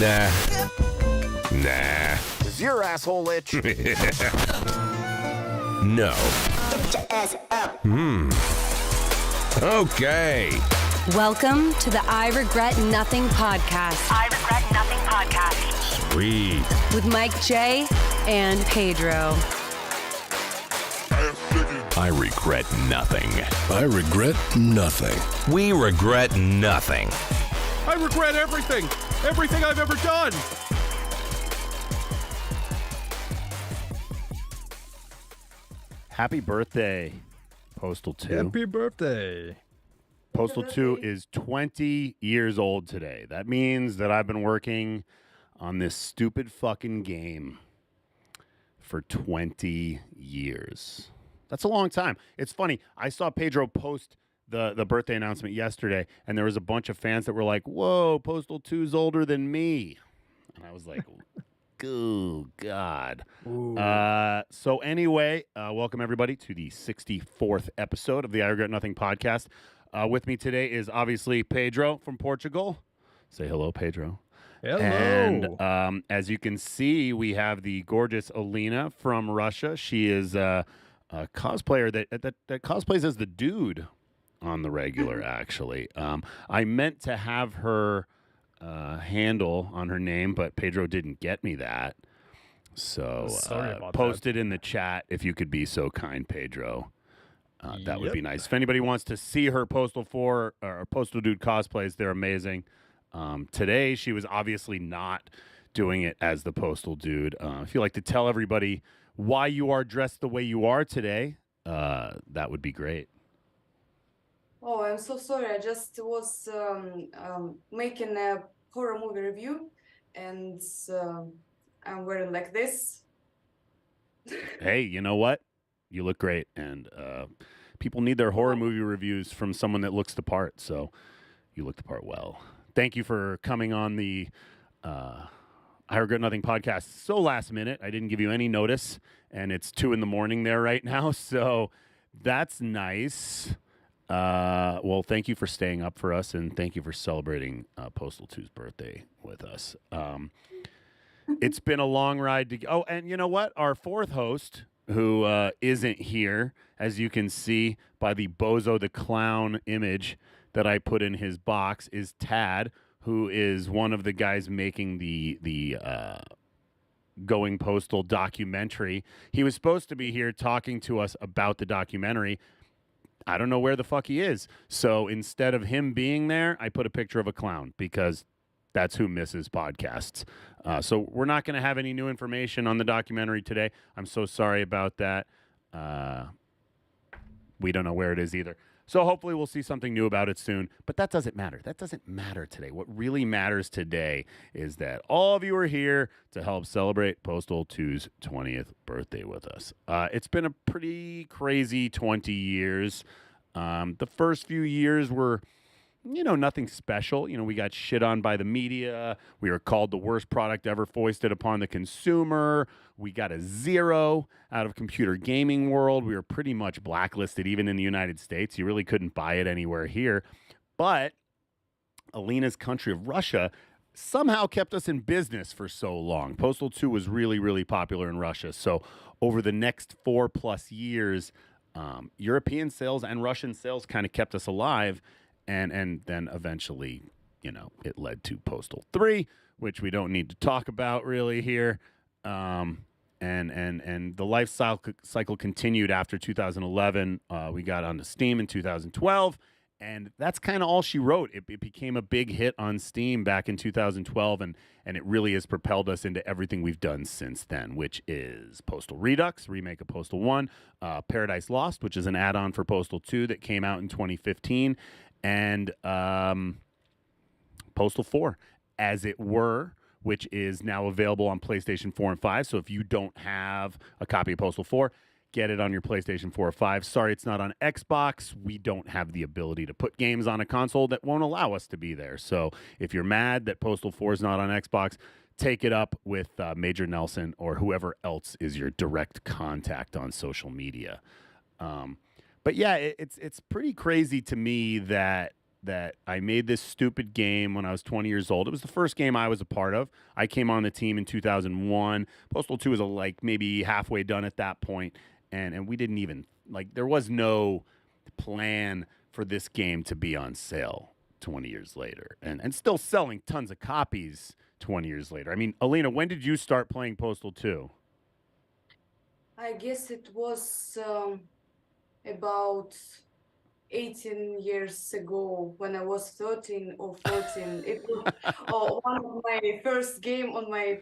Nah. Nah. Is your asshole itch? No. Get your ass up. Okay. Welcome to the I Regret Nothing podcast. I Regret Nothing podcast. Sweet. With Mike J. and Pedro. I regret nothing. I regret nothing. We regret nothing. I regret everything. Everything I've ever done. Happy birthday, Postal 2. Happy birthday. Postal 2 is 20 years old today. That means that I've been working on this stupid fucking game for 20 years. That's a long time. It's funny. I saw Pedro post the birthday announcement yesterday, and there was a bunch of fans that were like, whoa, Postal 2's older than me. And I was like, oh, God. So anyway, welcome everybody to the 64th episode of the I Regret Nothing podcast. With me today is obviously Pedro from Portugal. Say hello, Pedro. Hello. And as you can see, we have the gorgeous Alena from Russia. She is a cosplayer that cosplays as the dude on the regular, actually. I meant to have her handle on her name, but Pedro didn't get me that. So Sorry about post that. it in the chat if you could be so kind, Pedro. That would Yep. be nice. If anybody wants to see her Postal 4 or Postal Dude cosplays, they're amazing. Today, she was obviously not doing it as the Postal Dude. If you'd like to tell everybody why you are dressed the way you are today, that would be great. Oh, I'm so sorry. I just was making a horror movie review, and I'm wearing like this. Hey, you know what? You look great, and people need their horror movie reviews from someone that looks the part, so you look the part well. Thank you for coming on the I Regret Nothing podcast so last minute. I didn't give you any notice, and it's 2 a.m. there right now, so that's nice. Well, thank you for staying up for us, and thank you for celebrating Postal 2's birthday with us. It's been a long ride to go. Oh, and you know what? Our fourth host, who isn't here, as you can see by the Bozo the Clown image that I put in his box, is Tad, who is one of the guys making the Going Postal documentary. He was supposed to be here talking to us about the documentary. I don't know where the fuck he is. So instead of him being there, I put a picture of a clown because that's who misses podcasts. So we're not going to have any new information on the documentary today. I'm so sorry about that. We don't know where it is either. So hopefully we'll see something new about it soon. But that doesn't matter. That doesn't matter today. What really matters today is that all of you are here to help celebrate Postal 2's 20th birthday with us. It's been a pretty crazy 20 years. The first few years were, nothing special. We got shit on by the media. We were called the worst product ever foisted upon the consumer. We got a 0 out of computer gaming world. We were pretty much blacklisted even in the United States. You really couldn't buy it anywhere here. But Alena's country of Russia somehow kept us in business for so long. Postal 2 was really, really popular in Russia. So over the next 4+ years, European sales and Russian sales kind of kept us alive. And then eventually, it led to Postal 3, which we don't need to talk about really here. And the life cycle continued after 2011. We got onto Steam in 2012, and that's kind of all she wrote. It became a big hit on Steam back in 2012, and it really has propelled us into everything we've done since then, which is Postal Redux, remake of Postal 1, Paradise Lost, which is an add-on for Postal 2 that came out in 2015, and Postal 4, as it were, which is now available on PlayStation 4 and 5. So if you don't have a copy of Postal 4, get it on your PlayStation 4 or 5. Sorry, it's not on Xbox. We don't have the ability to put games on a console that won't allow us to be there. So if you're mad that Postal 4 is not on Xbox, take it up with Major Nelson or whoever else is your direct contact on social media. But yeah, it's pretty crazy to me that that I made this stupid game when I was 20 years old. It was the first game I was a part of. I came on the team in 2001. Postal 2 was like maybe halfway done at that point, and we didn't even there was no plan for this game to be on sale 20 years later, and still selling tons of copies 20 years later. I mean, Alena, when did you start playing Postal 2? I guess it was about 18 years ago when I was 13 or 14. It was one of my first game on my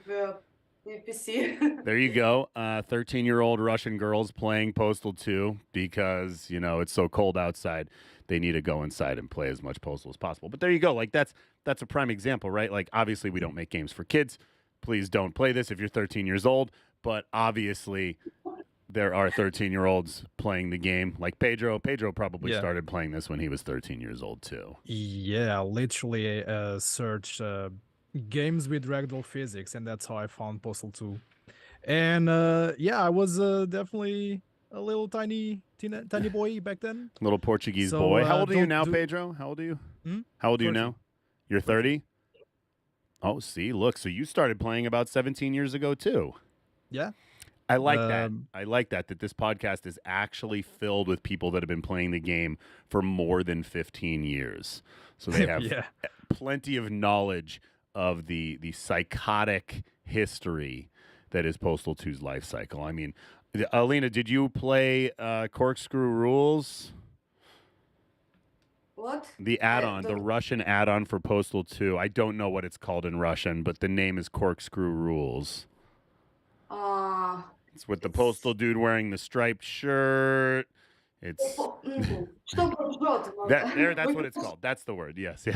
PC. There you go. 13-year-old Russian girls playing Postal 2 because, it's so cold outside. They need to go inside and play as much Postal as possible. But there you go. That's a prime example, right? Obviously, we don't make games for kids. Please don't play this if you're 13 years old. But obviously, there are 13-year-olds playing the game. Like Pedro. Pedro probably started playing this when he was 13 years old, too. Yeah, literally search games with ragdoll physics, and that's how I found Postal 2. And I was definitely a little tiny boy back then. Little Portuguese boy. How old are you now, Pedro? How old are you? How old are you now? You're 30? Oh, see, look. So you started playing about 17 years ago, too. Yeah. I like that. I like that this podcast is actually filled with people that have been playing the game for more than 15 years. So they have plenty of knowledge of the psychotic history that is Postal 2's life cycle. I mean, Alena, did you play Corkscrew Rules? What? The add-on, the Russian add-on for Postal 2. I don't know what it's called in Russian, but the name is Corkscrew Rules. It's with the postal dude wearing the striped shirt. It's that's what it's called. That's the word. Yes.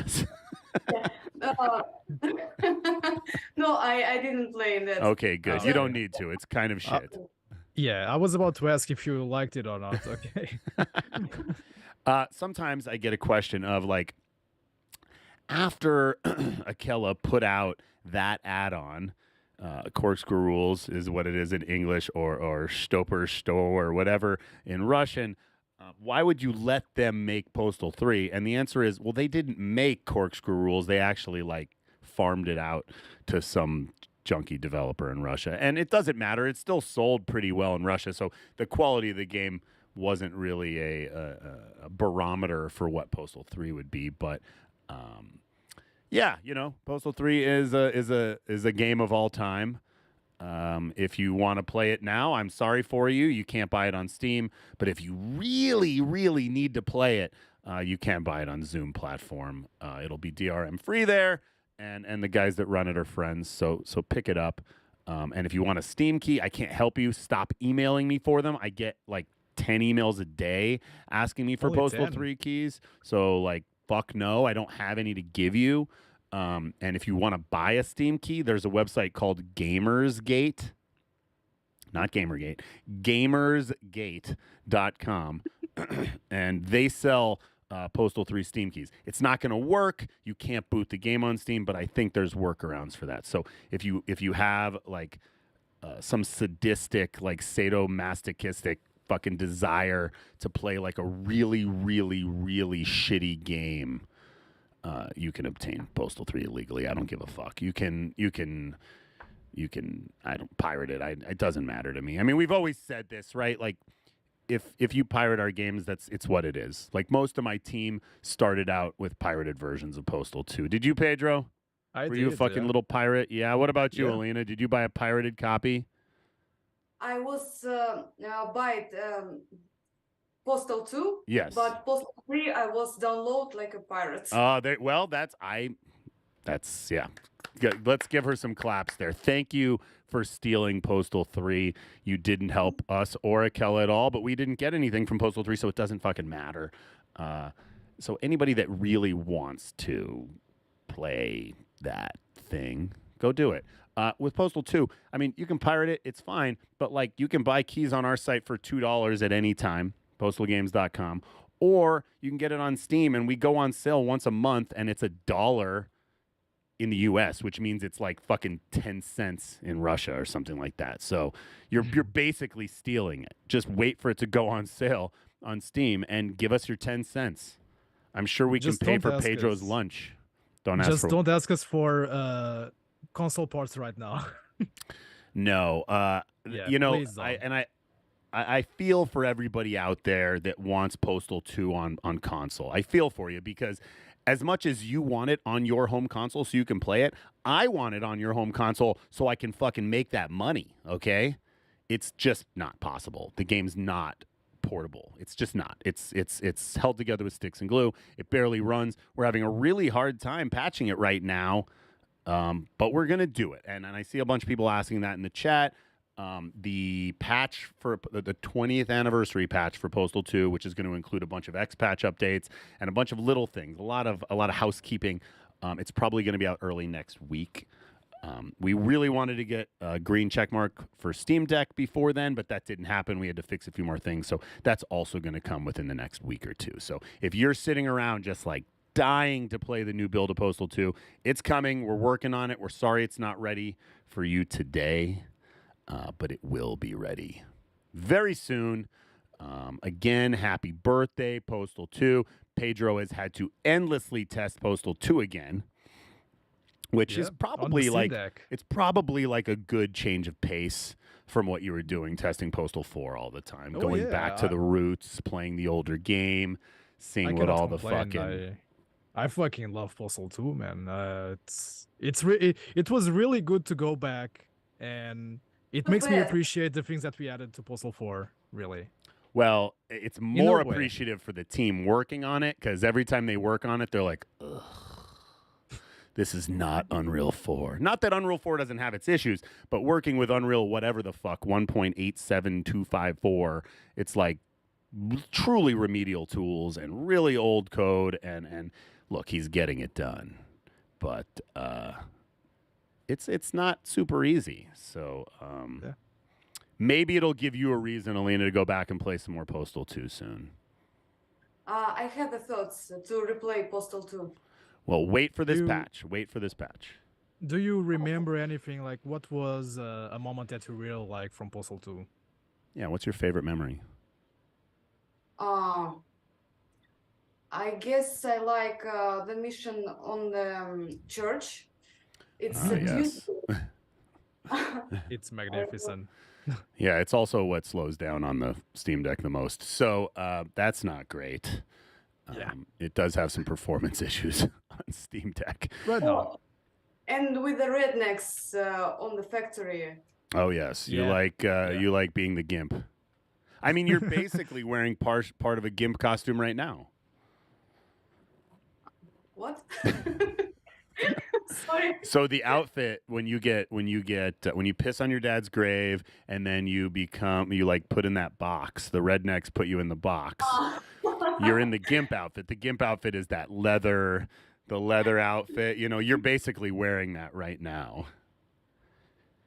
No, I didn't play in that. Okay, good. You don't need to. It's kind of shit. Yeah, I was about to ask if you liked it or not. Okay. Sometimes I get a question of after Akela put out that add-on, Corkscrew Rules is what it is in English, or Stopper Sto or whatever in Russian. Why would you let them make Postal 3? And the answer is, well, they didn't make Corkscrew Rules. They actually farmed it out to some junky developer in Russia. And it doesn't matter. It still sold pretty well in Russia. So the quality of the game wasn't really a barometer for what Postal 3 would be. But Postal 3 is a game of all time. If you want to play it now, I'm sorry for you. You can't buy it on Steam. But if you really, really need to play it, you can buy it on Zoom platform. It'll be DRM free there, and the guys that run it are friends. So pick it up. And if you want a Steam key, I can't help you. Stop emailing me for them. I get 10 emails a day asking me for Postal 3 keys. So fuck no, I don't have any to give you. And if you want to buy a Steam key, there's a website called Gamersgate. Not Gamergate. Gamersgate.com. And they sell Postal 3 Steam keys. It's not going to work. You can't boot the game on Steam, but I think there's workarounds for that. So if you have some sadistic, sadomasochistic fucking desire to play a really, really, really shitty game, you can obtain Postal 3 illegally. I don't give a fuck. You can I don't pirate it. It doesn't matter to me. I mean, we've always said this, right? If you pirate our games, it's what it is. Most of my team started out with pirated versions of Postal 2. Did you, Pedro? Were you a fucking little pirate? Yeah. What about you, Alena? Did you buy a pirated copy? I was buy Postal 2. Yes. But Postal 3 I was download like a pirate. Let's give her some claps there. Thank you for stealing Postal 3. You didn't help us or Akela at all, but we didn't get anything from Postal 3, so it doesn't fucking matter. So anybody that really wants to play that thing, go do it. With Postal 2, I mean, you can pirate it. It's fine. But, you can buy keys on our site for $2 at any time, postalgames.com. Or you can get it on Steam, and we go on sale once a month, and it's $1 in the U.S., which means it's fucking 10 cents in Russia or something like that. So you're basically stealing it. Just wait for it to go on sale on Steam and give us your 10 cents. I'm sure we Just can pay don't for ask Pedro's us. lunch. Don't ask Just for. don't ask us for console parts right now. No. Yeah, You know, please don't. I feel for everybody out there that wants Postal 2 on console. I feel for you because as much as you want it on your home console so you can play it, I want it on your home console so I can fucking make that money, okay? It's just not possible. The game's not portable. It's just not. It's held together with sticks and glue. It barely runs. We're having a really hard time patching it right now, but we're going to do it. And I see a bunch of people asking that in the chat. The patch for the 20th anniversary patch for Postal 2, which is going to include a bunch of X patch updates and a bunch of little things, a lot of housekeeping. It's probably going to be out early next week. We really wanted to get a green checkmark for Steam Deck before then, but that didn't happen. We had to fix a few more things, so that's also going to come within the next week or two. So if you're sitting around just like dying to play the new build of Postal 2, it's coming. We're working on it. We're sorry it's not ready for you today. But it will be ready very soon. Again, happy birthday, Postal 2. Pedro has had to endlessly test Postal 2 again, which is probably it's probably like a good change of pace from what you were doing, testing Postal 4 all the time, going back to the roots, playing the older game, seeing what all the fucking... I fucking love Postal 2, man. It was really good to go back, and it makes me appreciate the things that we added to Postal 4, really. Well, it's more appreciative for the team working on it, because every time they work on it, they're like, ugh, this is not Unreal 4. Not that Unreal 4 doesn't have its issues, but working with Unreal whatever the fuck, 1.87254, it's like truly remedial tools and really old code, and look, he's getting it done. But it's not super easy. So maybe it'll give you a reason, Alena, to go back and play some more Postal 2 soon. I had the thoughts to replay Postal 2. Well, wait for this patch. Wait for this patch. Do you remember anything, like what was a moment that you really like from Postal 2? Yeah, what's your favorite memory? I guess I like the mission on the church. It's beautiful. It's magnificent. Yeah, it's also what slows down on the Steam Deck the most. So that's not great. It does have some performance issues on Steam Deck. Right now. And with the rednecks on the factory. Oh yes, you like being the gimp. I mean, you're basically wearing part of a gimp costume right now. What? Sorry. So the outfit when you piss on your dad's grave and then you put in that box. The rednecks put you in the box. You're in the gimp outfit. The gimp outfit is the leather outfit. You know, you're basically wearing that right now.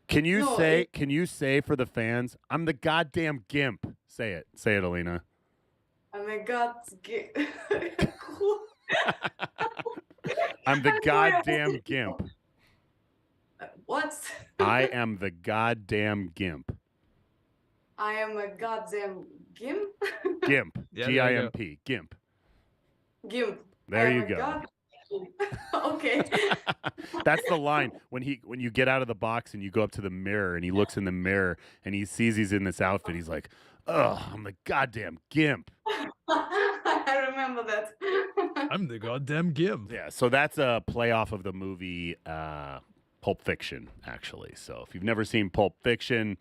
Can you say for the fans, I'm the goddamn gimp? Say it, Alena. I'm a gimp. I'm the goddamn gimp. What? I am the goddamn gimp. I am a goddamn gimp? Gimp. G-I-M-P. Gimp. Gimp. There you go. Okay. That's the line. When you get out of the box and you go up to the mirror and he looks in the mirror and he sees he's in this outfit, he's like, "Ugh, I'm the goddamn gimp." I remember that. I'm the goddamn gimp. Yeah, so that's a play off of the movie Pulp Fiction, actually. So if you've never seen Pulp Fiction,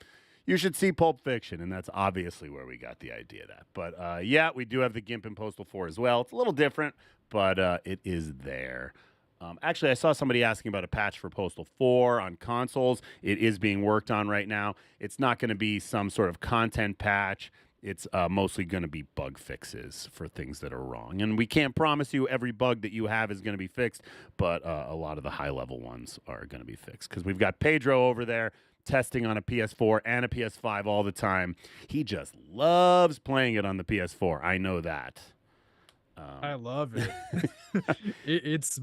you should see Pulp Fiction, and that's obviously where we got the idea of that. But yeah, we do have the GIMP in Postal 4 as well. It's a little different, but it is there. Actually, I saw somebody asking about a patch for Postal 4 on consoles. It is being worked on right now. It's not going to be some sort of content patch. It's mostly going to be bug fixes for things that are wrong. And we can't promise you every bug that you have is going to be fixed, but a lot of the high-level ones are going to be fixed. Because we've got Pedro over there testing on a PS4 and a PS5 all the time. He just loves playing it on the PS4. I know that. I love it. It's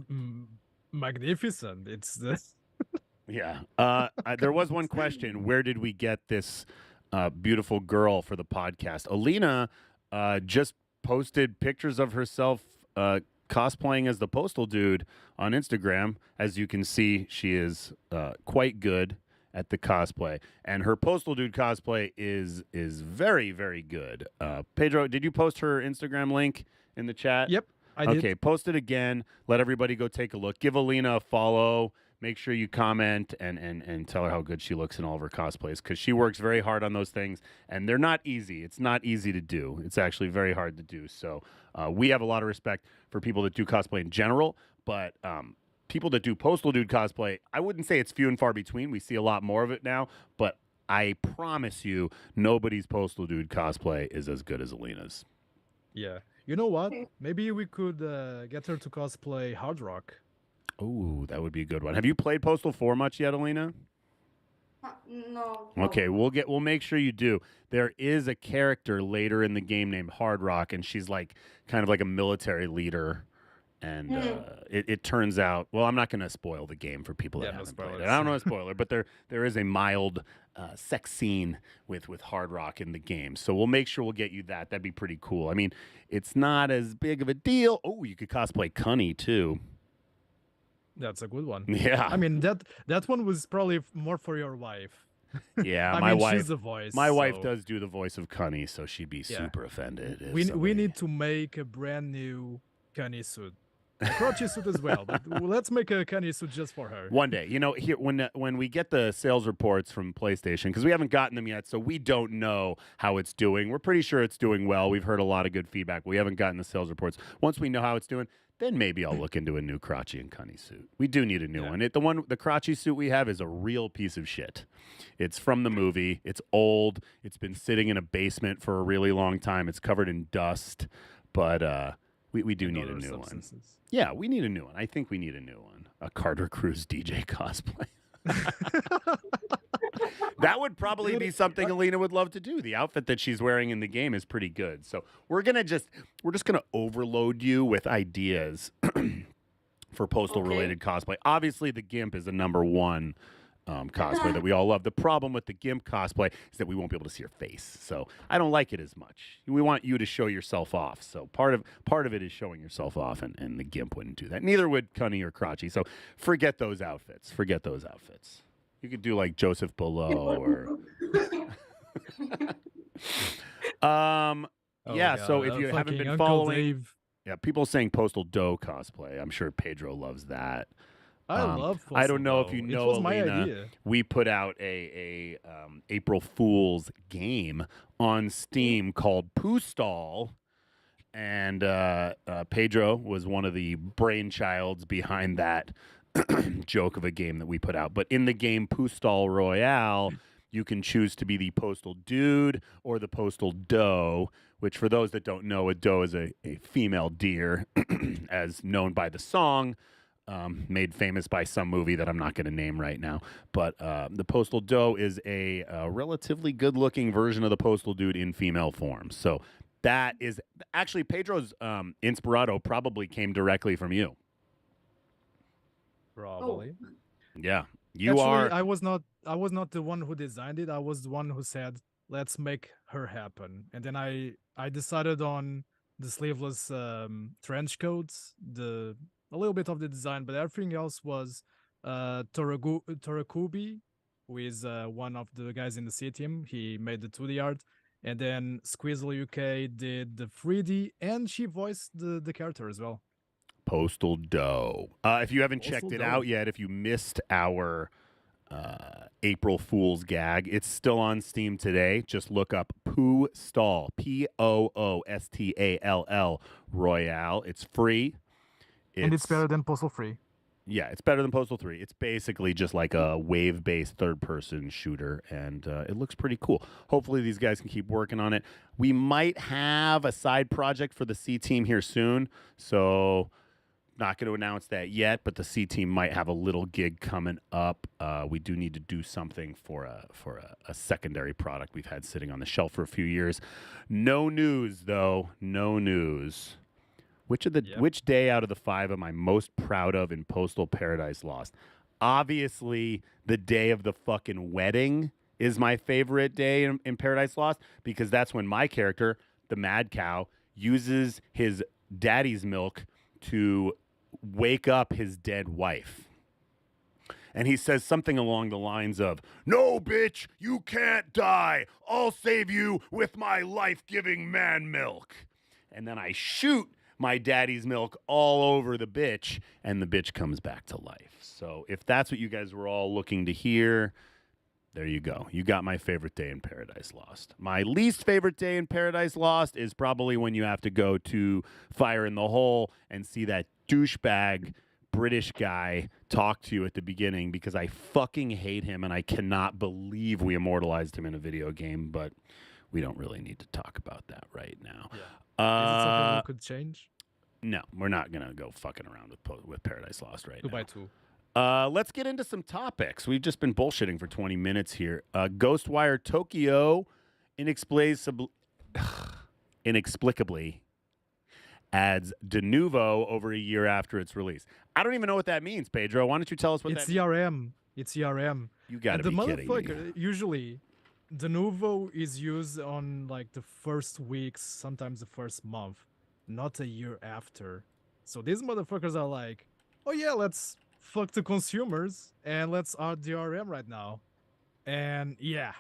magnificent. It's this. Yeah. There was one question. Where did we get this beautiful girl for the podcast? Alena just posted pictures of herself cosplaying as the Postal Dude on Instagram. As you can see, she is quite good at the cosplay, and her Postal Dude cosplay is very, very good. Pedro, did you post her Instagram link in the chat? Yep, I did. Okay, post it again. Let everybody go take a look. Give Alena a follow. Make sure you comment and tell her how good she looks in all of her cosplays, because she works very hard on those things, and they're not easy. It's not easy to do. It's actually very hard to do. So we have a lot of respect for people that do cosplay in general, but people that do Postal Dude cosplay, I wouldn't say it's few and far between. We see a lot more of it now, but I promise you, nobody's Postal Dude cosplay is as good as Alena's. Yeah. You know what? Maybe we could get her to cosplay Hard Rock. Oh, that would be a good one. Have you played Postal 4 much yet, Alena? No. Okay, we'll make sure you do. There is a character later in the game named Hard Rock, and she's like kind of like a military leader. And it turns out, well, I'm not going to spoil the game for people that haven't played it. I don't know a spoiler, but there is a mild sex scene with Hard Rock in the game. So we'll make sure we'll get you that. That'd be pretty cool. I mean, it's not as big of a deal. Oh, you could cosplay Cunny too. That's a good one. Yeah. I mean, that one was probably more for your wife. Yeah, I mean, she's the voice. My wife so- does do the voice of Cunny, so she'd be super offended. if We somebody- need to make a brand new Kanye suit. A crotchy suit as well, but let's make a Kanye suit just for her. One day, here when we get the sales reports from PlayStation, because we haven't gotten them yet, so we don't know how it's doing. We're pretty sure it's doing well. We've heard a lot of good feedback. We haven't gotten the sales reports. Once we know how it's doing, then maybe I'll look into a new crotchy and Cunny suit. We do need a new one. The crotchy suit we have is a real piece of shit. It's from the movie. It's old. It's been sitting in a basement for a really long time. It's covered in dust, but we do need a new one. Yeah, we need a new one. I think we need a new one. A Carter Cruise DJ cosplay. That would probably be something Alena would love to do. The outfit that she's wearing in the game is pretty good. So we're just gonna overload you with ideas for Postal related cosplay. Obviously, the GIMP is the number one cosplay that we all love. The problem with the GIMP cosplay is that we won't be able to see your face. So I don't like it as much. We want you to show yourself off. So part of it is showing yourself off, and the GIMP wouldn't do that. Neither would Cunny or Crotchy. So forget those outfits. You could do like Joseph Below or so if you haven't been Uncle following Dave. yeah, people saying Postal Doe cosplay. I'm sure Pedro loves that. I love I don't know if Postal you Doe. know, It was my Alena, idea. we put out a April Fool's game on Steam called POSTAL, and Pedro was one of the brainchilds behind that joke of a game that we put out. But in the game POSTAL Royale, you can choose to be the Postal Dude or the Postal Doe, which for those that don't know, a doe is a female deer, as known by the song, made famous by some movie that I'm not going to name right now. But the Postal Doe is a relatively good-looking version of the Postal Dude in female form. So that is actually Pedro's Inspirato probably came directly from you. Probably. Yeah, I was not the one who designed it. I was the one who said, "Let's make her happen." And then I decided on the sleeveless trench coats, a little bit of the design, but everything else was Torakubi, who is one of the guys in the C team. He made the 2D art, and then Squizzle UK did the 3D, and she voiced the character as well. Postal Doe. If you haven't checked Postal it Doe. out yet, if you missed our April Fool's gag, it's still on Steam today. Just look up POSTAL, POOSTALL Royale. It's free. And it's better than Postal Free. Yeah, it's better than Postal 3. It's basically just like a wave-based third-person shooter, and it looks pretty cool. Hopefully these guys can keep working on it. We might have a side project for the C team here soon, so not going to announce that yet, but the C team might have a little gig coming up. We do need to do something for a secondary product we've had sitting on the shelf for a few years. No news, though. No news. Which day out of the 5 am I most proud of in Postal Paradise Lost? Obviously, the day of the fucking wedding is my favorite day in Paradise Lost, because that's when my character, the Mad Cow, uses his daddy's milk to wake up his dead wife. And he says something along the lines of, "No, bitch, you can't die. I'll save you with my life-giving man milk." And then I shoot my daddy's milk all over the bitch, and the bitch comes back to life. So if that's what you guys were all looking to hear, there you go. You got my favorite day in Paradise Lost. My least favorite day in Paradise Lost is probably when you have to go to Fire in the Hole and see that douchebag British guy talk to you at the beginning, because I fucking hate him and I cannot believe we immortalized him in a video game, but we don't really need to talk about that right now. Yeah. Is it something we could change? No, we're not going to go fucking around with Paradise Lost right 2x2. now. Let's get into some topics. We've just been bullshitting for 20 minutes here. Ghostwire Tokyo inexplicably adds de novo over a year after its release. I don't even know what that means, Pedro. Why don't you tell us what It's that means? CRM. It's CRM. You gotta the be kidding me. motherfucker, usually, de novo is used on like the first weeks, sometimes the first month, not a year after. So these motherfuckers are like, oh yeah, let's fuck the consumers and let's add DRM right now. And yeah.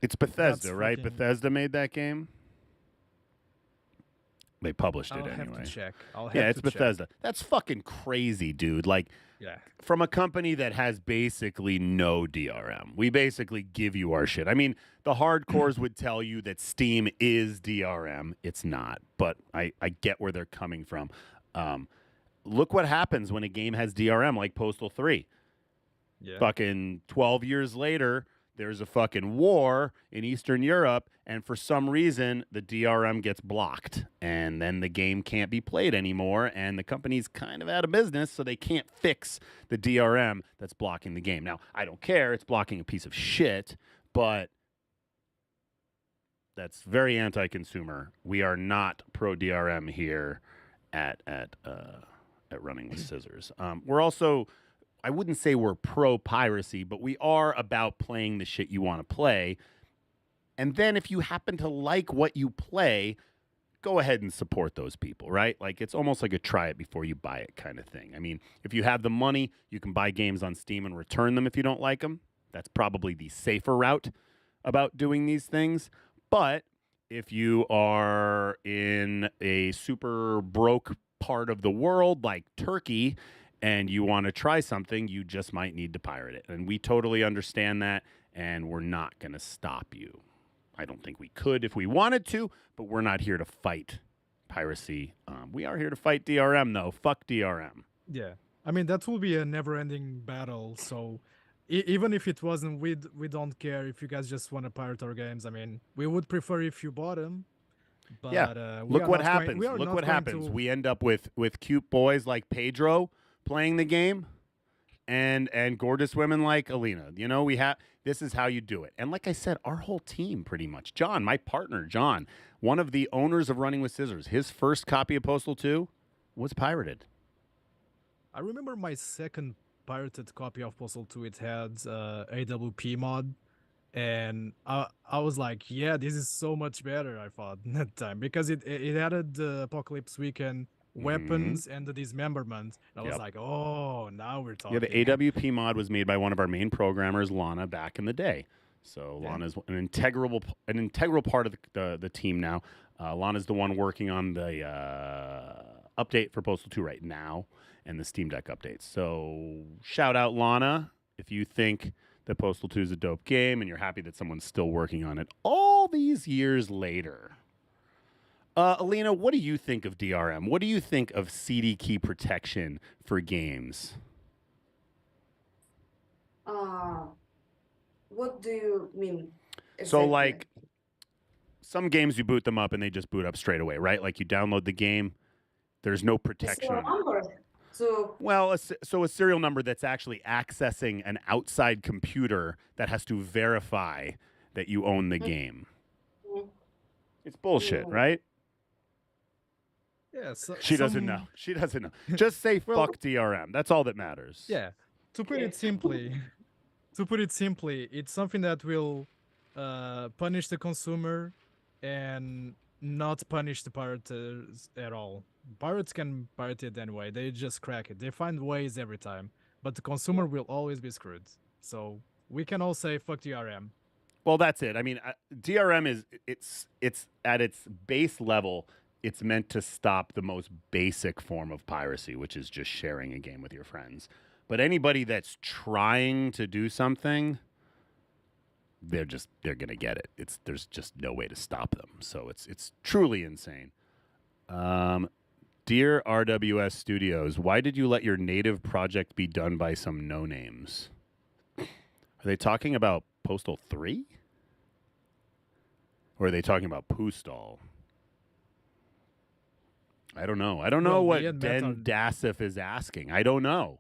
It's Bethesda, That's right? fucking- Bethesda made that game? They published it I'll anyway. have to check. Yeah, it's Bethesda. That's fucking crazy, dude. Like, Yeah. from a company that has basically no DRM. We basically give you our shit. I mean, the hardcores would tell you that Steam is DRM. It's not, but I get where they're coming from. Look what happens when a game has DRM, like Postal 3. Yeah. Fucking 12 years later, there's a fucking war in Eastern Europe, and for some reason, the DRM gets blocked, and then the game can't be played anymore, and the company's kind of out of business, so they can't fix the DRM that's blocking the game. Now, I don't care. It's blocking a piece of shit, but that's very anti-consumer. We are not pro-DRM here at Running with Scissors. We're also... I wouldn't say we're pro-piracy, but we are about playing the shit you want to play. And then if you happen to like what you play, go ahead and support those people, right? Like, it's almost like a try it before you buy it kind of thing. I mean, if you have the money, you can buy games on Steam and return them if you don't like them. That's probably the safer route about doing these things. But if you are in a super broke part of the world like Turkey, and you want to try something, you just might need to pirate it. And we totally understand that, and we're not going to stop you. I don't think we could if we wanted to, but we're not here to fight piracy. We are here to fight DRM, though. Fuck DRM. Yeah. I mean, that will be a never-ending battle, so even if it wasn't, we don't care if you guys just want to pirate our games. I mean, we would prefer if you bought them. But, Yeah. we Look are what not going- happens. we are Look not what going happens. to- We end up with cute boys like Pedro playing the game, and gorgeous women like Alena. You know, this is how you do it. And like I said, our whole team pretty much. John, my partner, John, one of the owners of Running with Scissors, his first copy of Postal 2 was pirated. I remember my second pirated copy of Postal 2. It had AWP mod, and I was like, yeah, this is so much better, I thought that time, because it added the Apocalypse Weekend weapons and the dismemberment. And I was like, oh, now we're talking. Yeah, the AWP mod was made by one of our main programmers, Lana, back in the day. So Lana's an integral part of the team now. Lana's the one working on the update for Postal 2 right now and the Steam Deck updates. So shout out Lana if you think that Postal 2 is a dope game and you're happy that someone's still working on it all these years later. Alena, what do you think of DRM? What do you think of CD key protection for games? What do you mean? So, exactly? like, some games you boot them up and they just boot up straight away, right? Like, you download the game, there's no protection serial on it. number. So Well, so a serial number that's actually accessing an outside computer that has to verify that you own the game. It's bullshit, right? Yeah, so, She doesn't know. She doesn't know. Just say Well- fuck DRM. That's all that matters. Yeah, to put it simply, it's something that will punish the consumer and not punish the pirates at all. Pirates can pirate it anyway. They just crack it. They find ways every time. But the consumer will always be screwed. So we can all say fuck DRM. Well, that's it. I mean, DRM is it's at its base level. It's meant to stop the most basic form of piracy, which is just sharing a game with your friends. But anybody that's trying to do something, they're gonna get it. There's just no way to stop them. So it's truly insane. Dear RWS Studios, why did you let your native project be done by some no names? Are they talking about Postal 3? Or are they talking about POSTAL? I don't know. I don't know what Den Dassif is asking. I don't know.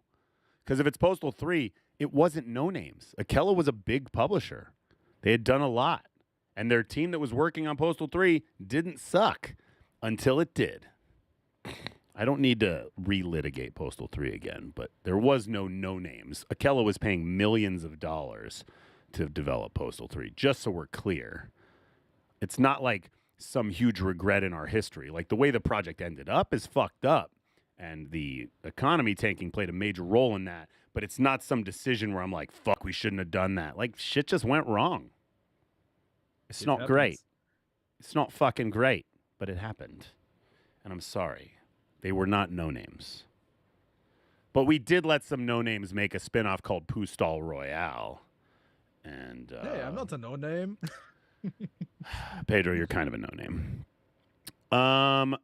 Because if it's Postal 3, it wasn't no names. Akella was a big publisher. They had done a lot. And their team that was working on Postal 3 didn't suck until it did. I don't need to relitigate Postal 3 again, but there was no names. Akella was paying millions of dollars to develop Postal 3, just so we're clear. It's not like some huge regret in our history. Like, the way the project ended up is fucked up, and the economy tanking played a major role in that, but it's not some decision where I'm like, fuck, we shouldn't have done that. Like, shit just went wrong. It's not great. It's not fucking great, but it happened. And I'm sorry. They were not no names. But we did let some no names make a spinoff called POSTAL Royale. And hey, I'm not a no name. Pedro, you're kind of a no name.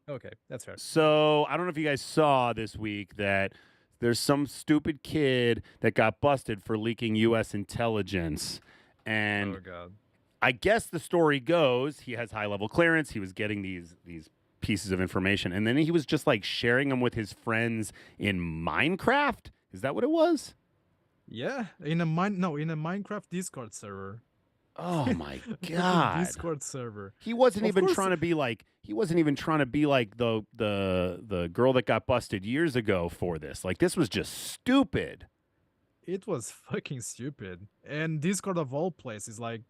Okay, that's fair. So I don't know if you guys saw this week that there's some stupid kid that got busted for leaking U.S. intelligence. And oh, God. I guess the story goes he has high-level clearance. He was getting these pieces of information, and then he was just like sharing them with his friends in Minecraft. Is that what it was? Yeah, in a Minecraft Discord server. Oh my God. Discord server. He wasn't even trying to be like the girl that got busted years ago for this. Like, this was just stupid. It was fucking stupid. And Discord of all places, like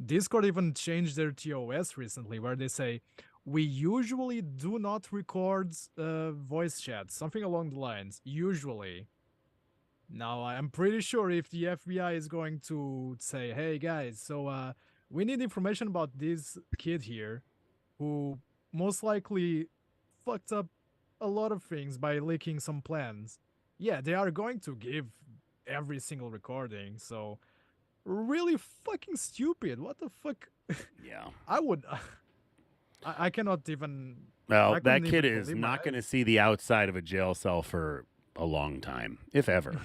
Discord even changed their TOS recently where they say we usually do not record voice chats, something along the lines. Usually. Now, I'm pretty sure if the FBI is going to say, hey, guys, so we need information about this kid here who most likely fucked up a lot of things by leaking some plans. Yeah, they are going to give every single recording. So, really fucking stupid. What the fuck? Yeah. I would... I cannot even... Well, that kid is not going to see the outside of a jail cell for a long time, if ever.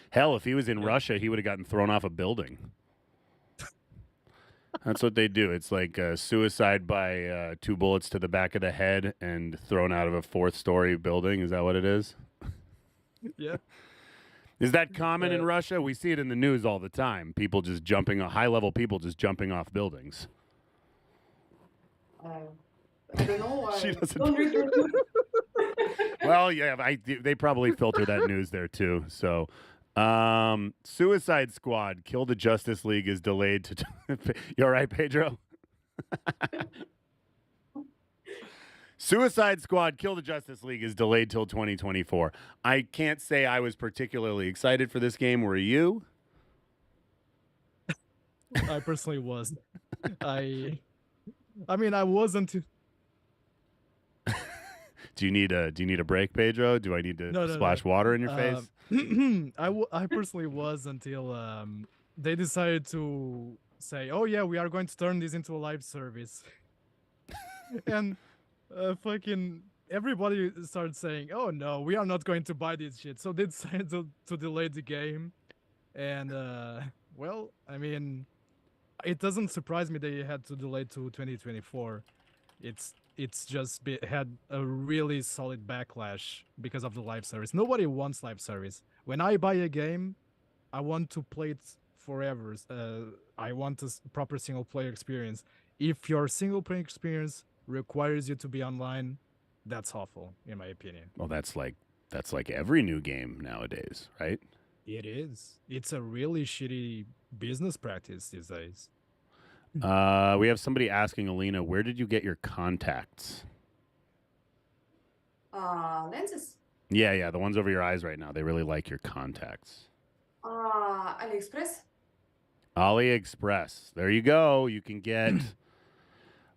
Hell, if he was in Russia, he would have gotten thrown off a building. That's what they do. It's like suicide by 2 bullets to the back of the head and thrown out of a 4th-story building. Is that what it is? Yeah. Is that common in Russia? We see it in the news all the time. People just jumping, high-level people just jumping off buildings. I don't know. She doesn't. Don't read your news. Well, yeah, they probably filter that news there too. So, Suicide Squad: Kill the Justice League is delayed to. You all right, Pedro? Suicide Squad: Kill the Justice League is delayed till 2024. I can't say I was particularly excited for this game. Were you? I personally was. I mean, I wasn't. Do you need a break, Pedro? Do I need to splash water in your face? I personally was until they decided to say, "Oh yeah, we are going to turn this into a live service," and fucking everybody started saying, "Oh no, we are not going to buy this shit." So they decided to delay the game, and well, I mean, it doesn't surprise me they had to delay to 2024. It's just had a really solid backlash because of the live service. Nobody wants live service. When I buy a game, I want to play it forever. I want a proper single player experience. If your single player experience requires you to be online, that's awful, in my opinion. Well, that's like every new game nowadays, right? It is. It's a really shitty business practice these days. We have somebody asking Alena, where did you get your contacts? Lenses. Yeah, the ones over your eyes right now. They really like your contacts. AliExpress. AliExpress. There you go. You can get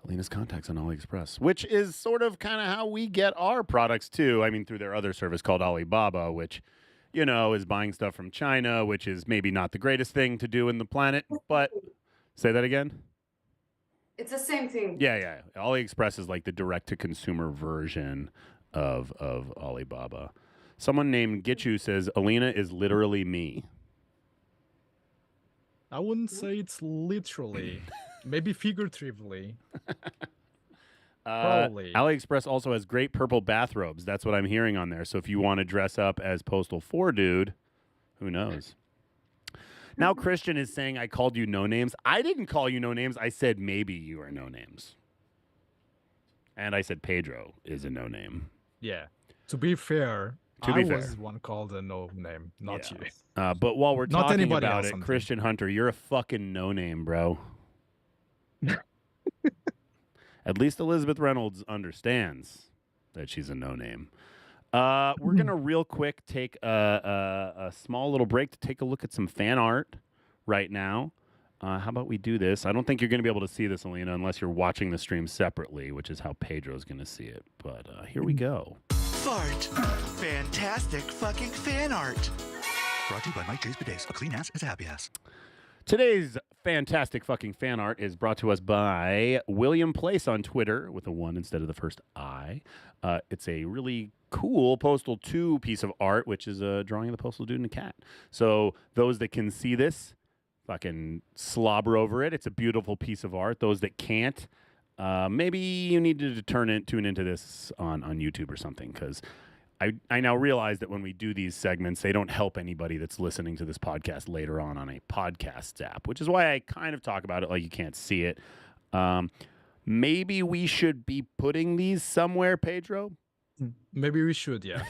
Alena's contacts on AliExpress, which is sort of kind of how we get our products too. I mean, through their other service called Alibaba, which, you know, is buying stuff from China, which is maybe not the greatest thing to do in the planet. But say that again. It's the same thing. Yeah. AliExpress is like the direct-to-consumer version of Alibaba. Someone named Gichu says, Alena is literally me. I wouldn't say it's literally, maybe figuratively. Probably. AliExpress also has great purple bathrobes. That's what I'm hearing on there. So if you want to dress up as Postal 4 dude, who knows? Now Christian is saying I called you no names. I didn't call you no names. I said maybe you are no names. And I said Pedro is a no name. Yeah. To be fair, I was one called a no name, not you. But while we're Not talking anybody about else, it, I'm Christian Hunter, you're a fucking no name, bro. At least Elizabeth Reynolds understands that she's a no name. We're going to real quick take a small little break to take a look at some fan art right now. How about we do this? I don't think you're going to be able to see this, Alena, unless you're watching the stream separately, which is how Pedro's going to see it. But here we go. Fart. Fantastic fucking fan art. Brought to you by Mike J's Bidets. A clean ass is a happy ass. Today's fantastic fucking fan art is brought to us by William Place on Twitter with a 1 instead of the first I. It's a really cool Postal 2 piece of art, which is a drawing of the Postal Dude and a cat. So those that can see this, fucking slobber over it. It's a beautiful piece of art. Those that can't, maybe you need to tune into this on YouTube or something, because I now realize that when we do these segments, they don't help anybody that's listening to this podcast later on a podcast app, which is why I kind of talk about it like you can't see it. Maybe we should be putting these somewhere, Pedro? Maybe we should, yeah.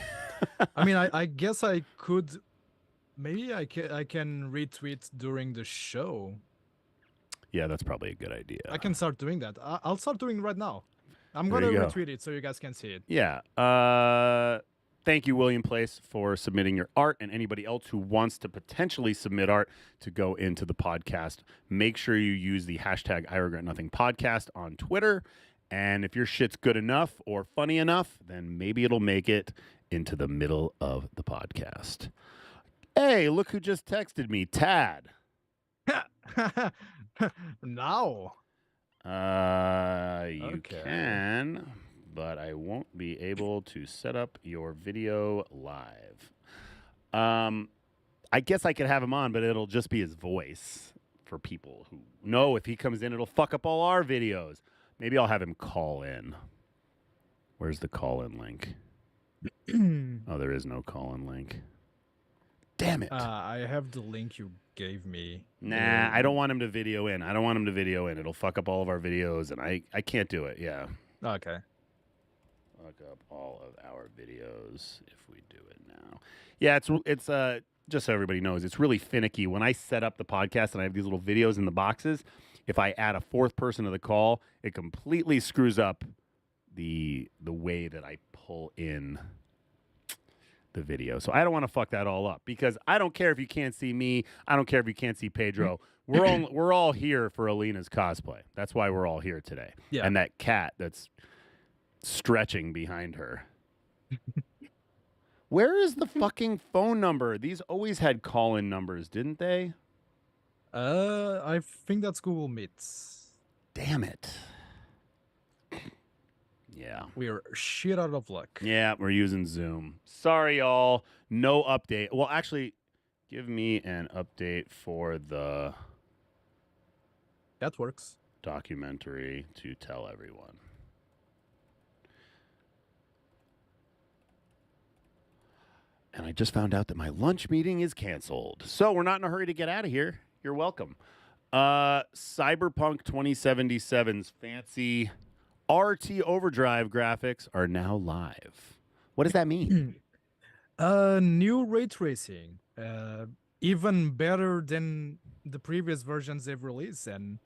I mean, I guess I could. Maybe I can retweet during the show. Yeah, that's probably a good idea. I can start doing that. I'll start doing it right now. I'm going to retweet it so you guys can see it. Yeah. Thank you, William Place, for submitting your art, and anybody else who wants to potentially submit art to go into the podcast. Make sure you use the hashtag I Regret Nothing podcast on Twitter. And if your shit's good enough or funny enough, then maybe it'll make it into the middle of the podcast. Hey, look who just texted me, Tad. Now. You can, but I won't be able to set up your video live. I guess I could have him on, but it'll just be his voice for people who know if he comes in, it'll fuck up all our videos. Maybe I'll have him call in. Where's the call-in link? Oh, there is no call-in link. Damn it. I have the link you gave me. Nah, I don't want him to video in. It'll fuck up all of our videos, and I can't do it. Yeah. Okay. Fuck up all of our videos if we do it now. Yeah, it's just so everybody knows, it's really finicky. When I set up the podcast and I have these little videos in the boxes, if I add a fourth person to the call, it completely screws up the way that I pull in the video. So I don't want to fuck that all up, because I don't care if you can't see me. I don't care if you can't see Pedro. We're all here for Alena's cosplay. That's why we're all here today. Yeah. And that cat that's stretching behind her. Where is the fucking phone number? These always had call-in numbers, didn't they? I think that's Google Meets. Damn it. Yeah. We're shit out of luck. Yeah, we're using Zoom. Sorry, y'all. No update. Well, actually, give me an update for the That works. documentary to tell everyone. And I just found out that my lunch meeting is canceled. So we're not in a hurry to get out of here. You're welcome. Cyberpunk 2077's fancy RT Overdrive graphics are now live. What does that mean? New ray tracing. Even better than the previous versions they've released. And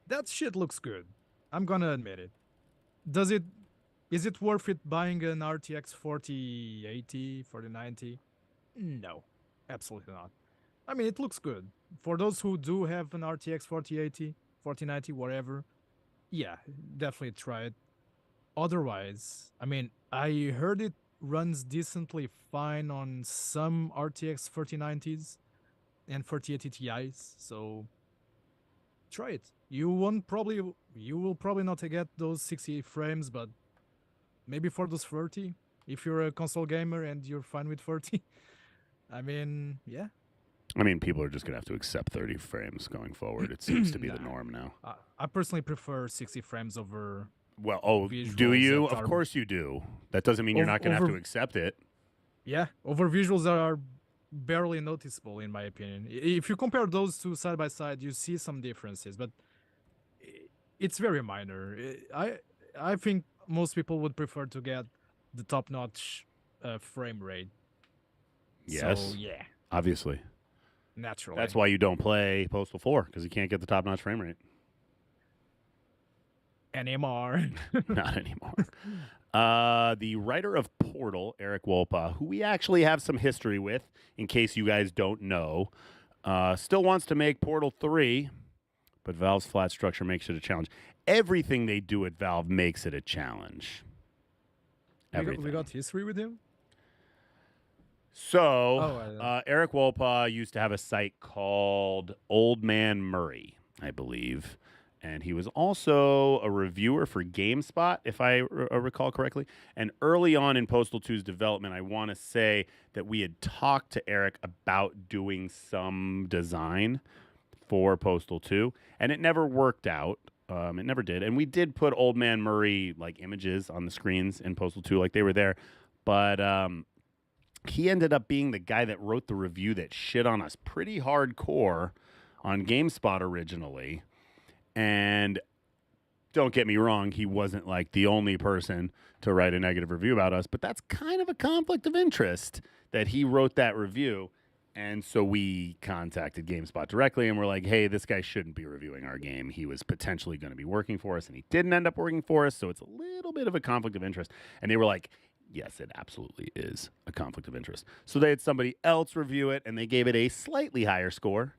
that shit looks good. I'm gonna admit it. Does it? Is it worth it buying an RTX 4080, 4090? No, absolutely not. I mean, it looks good. For those who do have an RTX 4080, 4090, whatever, yeah, definitely try it. Otherwise, I mean, I heard it runs decently fine on some RTX 4090s and 4080 Ti's, so try it. You will probably not get those 60 frames, but maybe for those 30, if you're a console gamer and you're fine with 30. I mean, yeah. I mean, people are just going to have to accept 30 frames going forward. It seems to be the norm now. I personally prefer 60 frames over. Well, do visuals you? that Of are- course you do. That doesn't mean you're not going to have to over- accept it. Yeah, over visuals that are barely noticeable, in my opinion. If you compare those two side by side, you see some differences, but it's very minor. I think most people would prefer to get the top-notch frame rate. Yes. So, yeah, Obviously. naturally. That's why you don't play Postal 4, because you can't get the top-notch frame rate. anymore. Not anymore. The writer of Portal, Eric Wolpa, who we actually have some history with, in case you guys don't know, still wants to make Portal 3, but Valve's flat structure makes it a challenge. Everything they do at Valve makes it a challenge. Everything. We got history with him? So, Eric Wolpa used to have a site called Old Man Murray, I believe. And he was also a reviewer for GameSpot, if I recall correctly. And early on in Postal 2's development, I want to say that we had talked to Eric about doing some design for Postal 2. And it never worked out. It never did. And we did put Old Man Murray, like, images on the screens in Postal 2, like they were there. But he ended up being the guy that wrote the review that shit on us pretty hardcore on GameSpot originally. And don't get me wrong, he wasn't like the only person to write a negative review about us, but that's kind of a conflict of interest that he wrote that review. And so we contacted GameSpot directly and we're like, hey, this guy shouldn't be reviewing our game. He was potentially going to be working for us and he didn't end up working for us. So it's a little bit of a conflict of interest. And they were like, yes, it absolutely is a conflict of interest. So they had somebody else review it and they gave it a slightly higher score.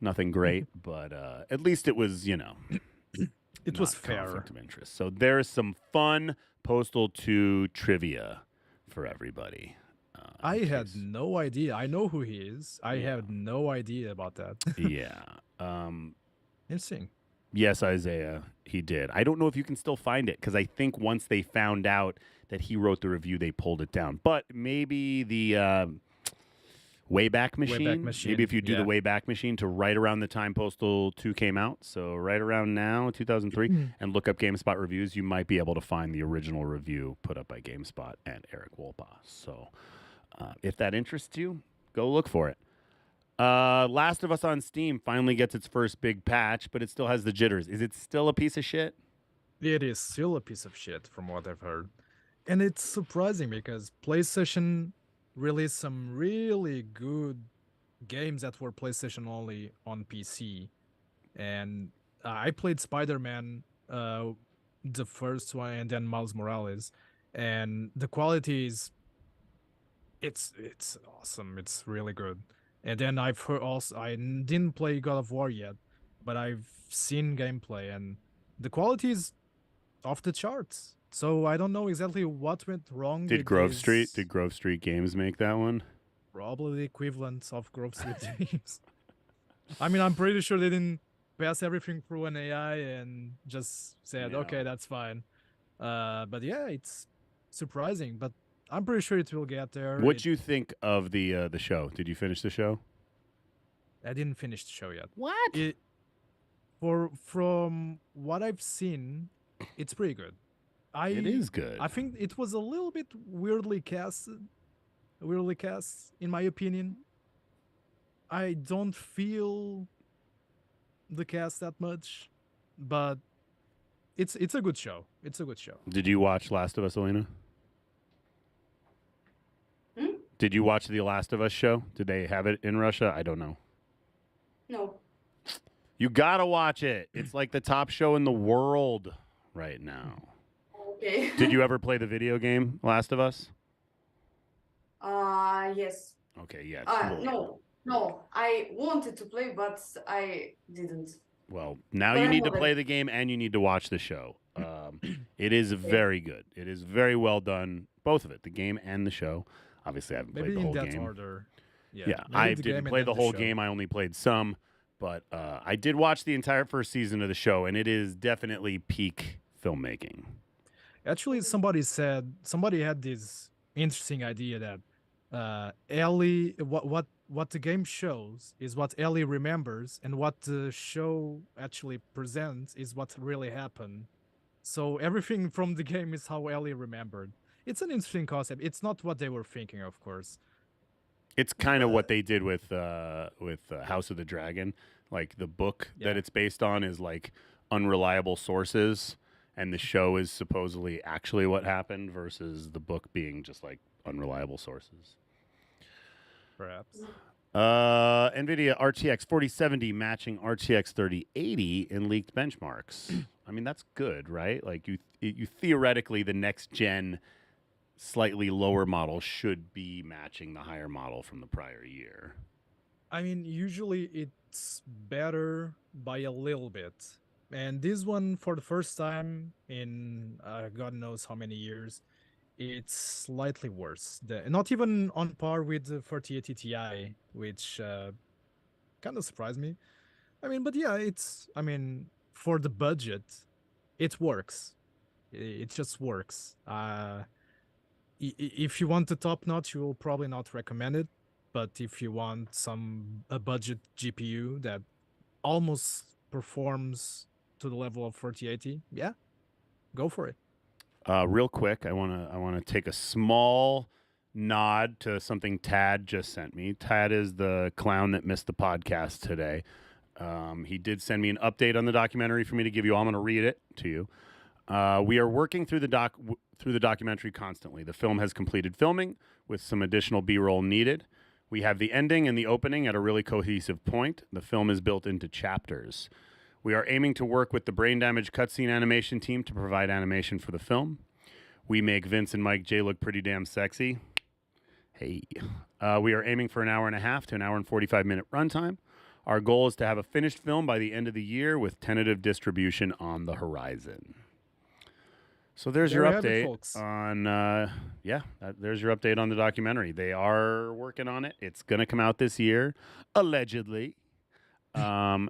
Nothing great, but at least it was, you know, it was fair. Conflict of interest. So there's some fun Postal 2 trivia for everybody. I had no idea. I know who he is. I had no idea about that. Yeah. Interesting. Yes, Isaiah, he did. I don't know if you can still find it because I think once they found out that he wrote the review, they pulled it down. But maybe the Wayback Machine. Maybe if you do the Wayback Machine to right around the time Postal 2 came out, so right around now, 2003, and look up GameSpot reviews, you might be able to find the original review put up by GameSpot and Eric Wolpa. So if that interests you, go look for it. Last of Us on Steam finally gets its first big patch, but it still has the jitters. Is it still a piece of shit? It is still a piece of shit from what I've heard. And it's surprising because PlayStation released some really good games that were PlayStation only on PC. And I played Spider-Man, the first one, and then Miles Morales. And the quality is... It's awesome. It's really good. And then I've heard also... I didn't play God of War yet, but I've seen gameplay, and the quality is off the charts. So I don't know exactly what went wrong. Did Grove Street Games make that one? Probably the equivalent of Grove Street Games. I mean, I'm pretty sure they didn't pass everything through an AI and just said, okay, that's fine. But yeah, it's surprising, but I'm pretty sure it will get there. What'd you think of the show? Did you finish the show? I didn't finish the show yet. What? From what I've seen, it's pretty good. It is good. I think it was a little bit weirdly cast, in my opinion. I don't feel the cast that much, but it's a good show. It's a good show. Did you watch Last of Us, Alena? Did you watch the Last of Us show? Did they have it in Russia? I don't know. No. You gotta watch it. It's like the top show in the world right now. Okay. Did you ever play the video game Last of Us? Yes. Okay, yeah. No. I wanted to play, but I didn't. Well, now But you I need to love play it. the game and you need to watch the show. It is very good. It is very well done. Both of it, the game and the show. Obviously, I haven't Maybe played the in whole that game. order. Yeah, maybe I the didn't game and play then the whole show. game. I only played some, but I did watch the entire first season of the show, and it is definitely peak filmmaking. Actually, somebody had this interesting idea that Ellie, what the game shows is what Ellie remembers, and what the show actually presents is what really happened. So everything from the game is how Ellie remembered. It's an interesting concept. It's not what they were thinking, of course. It's kind of what they did with House of the Dragon. Like the book that it's based on is like unreliable sources, and the show is supposedly actually what happened versus the book being just like unreliable sources. Perhaps. NVIDIA RTX 4070 matching RTX 3080 in leaked benchmarks. I mean, that's good, right? Like you theoretically, the next gen slightly lower model should be matching the higher model from the prior year. I mean, usually it's better by a little bit. And this one, for the first time in God knows how many years, it's slightly worse. Not even on par with the 3080 Ti, which kind of surprised me. I mean, but yeah, for the budget, it works. It just works. If you want the top notch, you will probably not recommend it. But if you want a budget GPU that almost performs to the level of 4080, yeah, go for it. Real quick, I wanna take a small nod to something Tad just sent me. Tad is the clown that missed the podcast today. He did send me an update on the documentary for me to give you. I'm going to read it to you. We are working through the documentary constantly. The film has completed filming with some additional B-roll needed. We have the ending and the opening at a really cohesive point. The film is built into chapters. We are aiming to work with the Brain Damage cutscene animation team to provide animation for the film. We make Vince and Mike J look pretty damn sexy. Hey. We are aiming for an hour and a half to an hour and 45-minute runtime. Our goal is to have a finished film by the end of the year with tentative distribution on the horizon. So there's your update on, there's your update on the documentary. They are working on it. It's going to come out this year, allegedly. I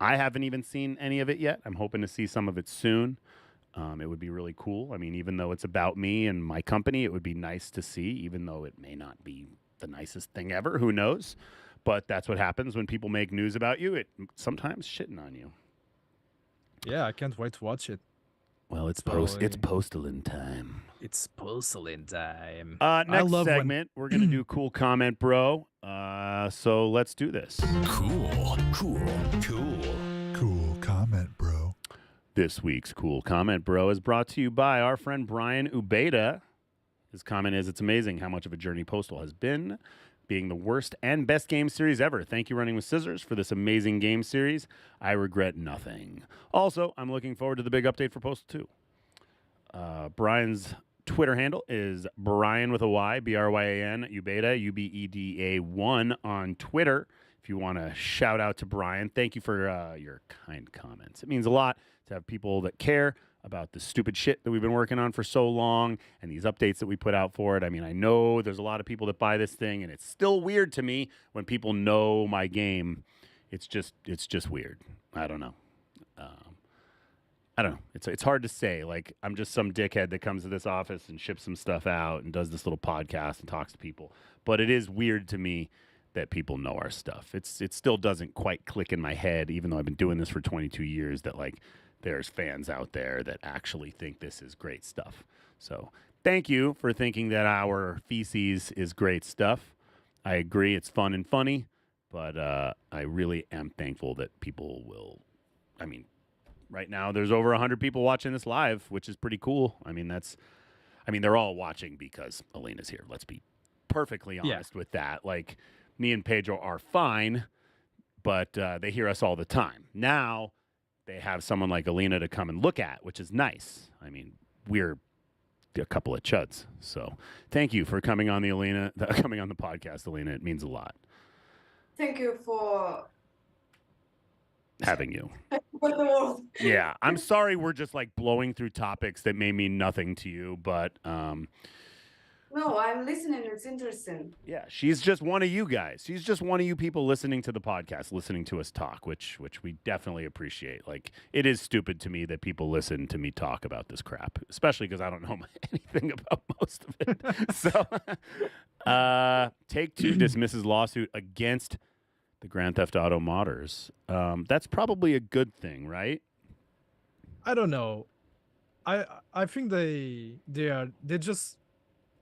haven't even seen any of it yet. I'm hoping to see some of it soon. It would be really cool. I mean, even though it's about me and my company, it would be nice to see, even though it may not be the nicest thing ever. Who knows? But that's what happens when people make news about you. It sometimes shitting on you. Yeah, I can't wait to watch it. Well, it's postalin time. It's porcelain time. Next segment, we're going to do Cool Comment Bro. So let's do this. Cool comment, bro. This week's Cool Comment Bro is brought to you by our friend Brian Ubeda. His comment is, it's amazing how much of a journey Postal has been, being the worst and best game series ever. Thank you, Running with Scissors, for this amazing game series. I regret nothing. Also, I'm looking forward to the big update for Postal 2. Brian's Twitter handle is Brian with a Y, B-R-Y-A-N, Ubeda, U-B-E-D-A-1 on Twitter. If you want to shout out to Brian, thank you for your kind comments. It means a lot to have people that care about the stupid shit that we've been working on for so long and these updates that we put out for it. I mean, I know there's a lot of people that buy this thing, and it's still weird to me when people know my game. It's just weird. I don't know. It's hard to say. Like, I'm just some dickhead that comes to this office and ships some stuff out and does this little podcast and talks to people. But it is weird to me that people know our stuff. It still doesn't quite click in my head, even though I've been doing this for 22 years, that like there's fans out there that actually think this is great stuff. So thank you for thinking that our feces is great stuff. I agree. It's fun and funny, but I really am thankful that people will, right now there's over 100 people watching this live, which is pretty cool. They're all watching because Alena's here. Let's be perfectly honest with that. Like, me and Pedro are fine. but they hear us all the time. Now they have someone like Alena to come and look at, which is nice. I mean, we're a couple of chuds. So thank you for coming on the podcast, Alena. It means a lot Thank you for having you. for the world. Yeah, I'm sorry we're just like blowing through topics that may mean nothing to you, but No, I'm listening. It's interesting. yeah, she's just one of you guys. She's just one of you people listening to the podcast, listening to us talk, which we definitely appreciate. Like, it is stupid to me that people listen to me talk about this crap, especially because I don't know anything about most of it. So, Take-Two dismisses lawsuit against the Grand Theft Auto modders. That's probably a good thing, right? I don't know. I think they just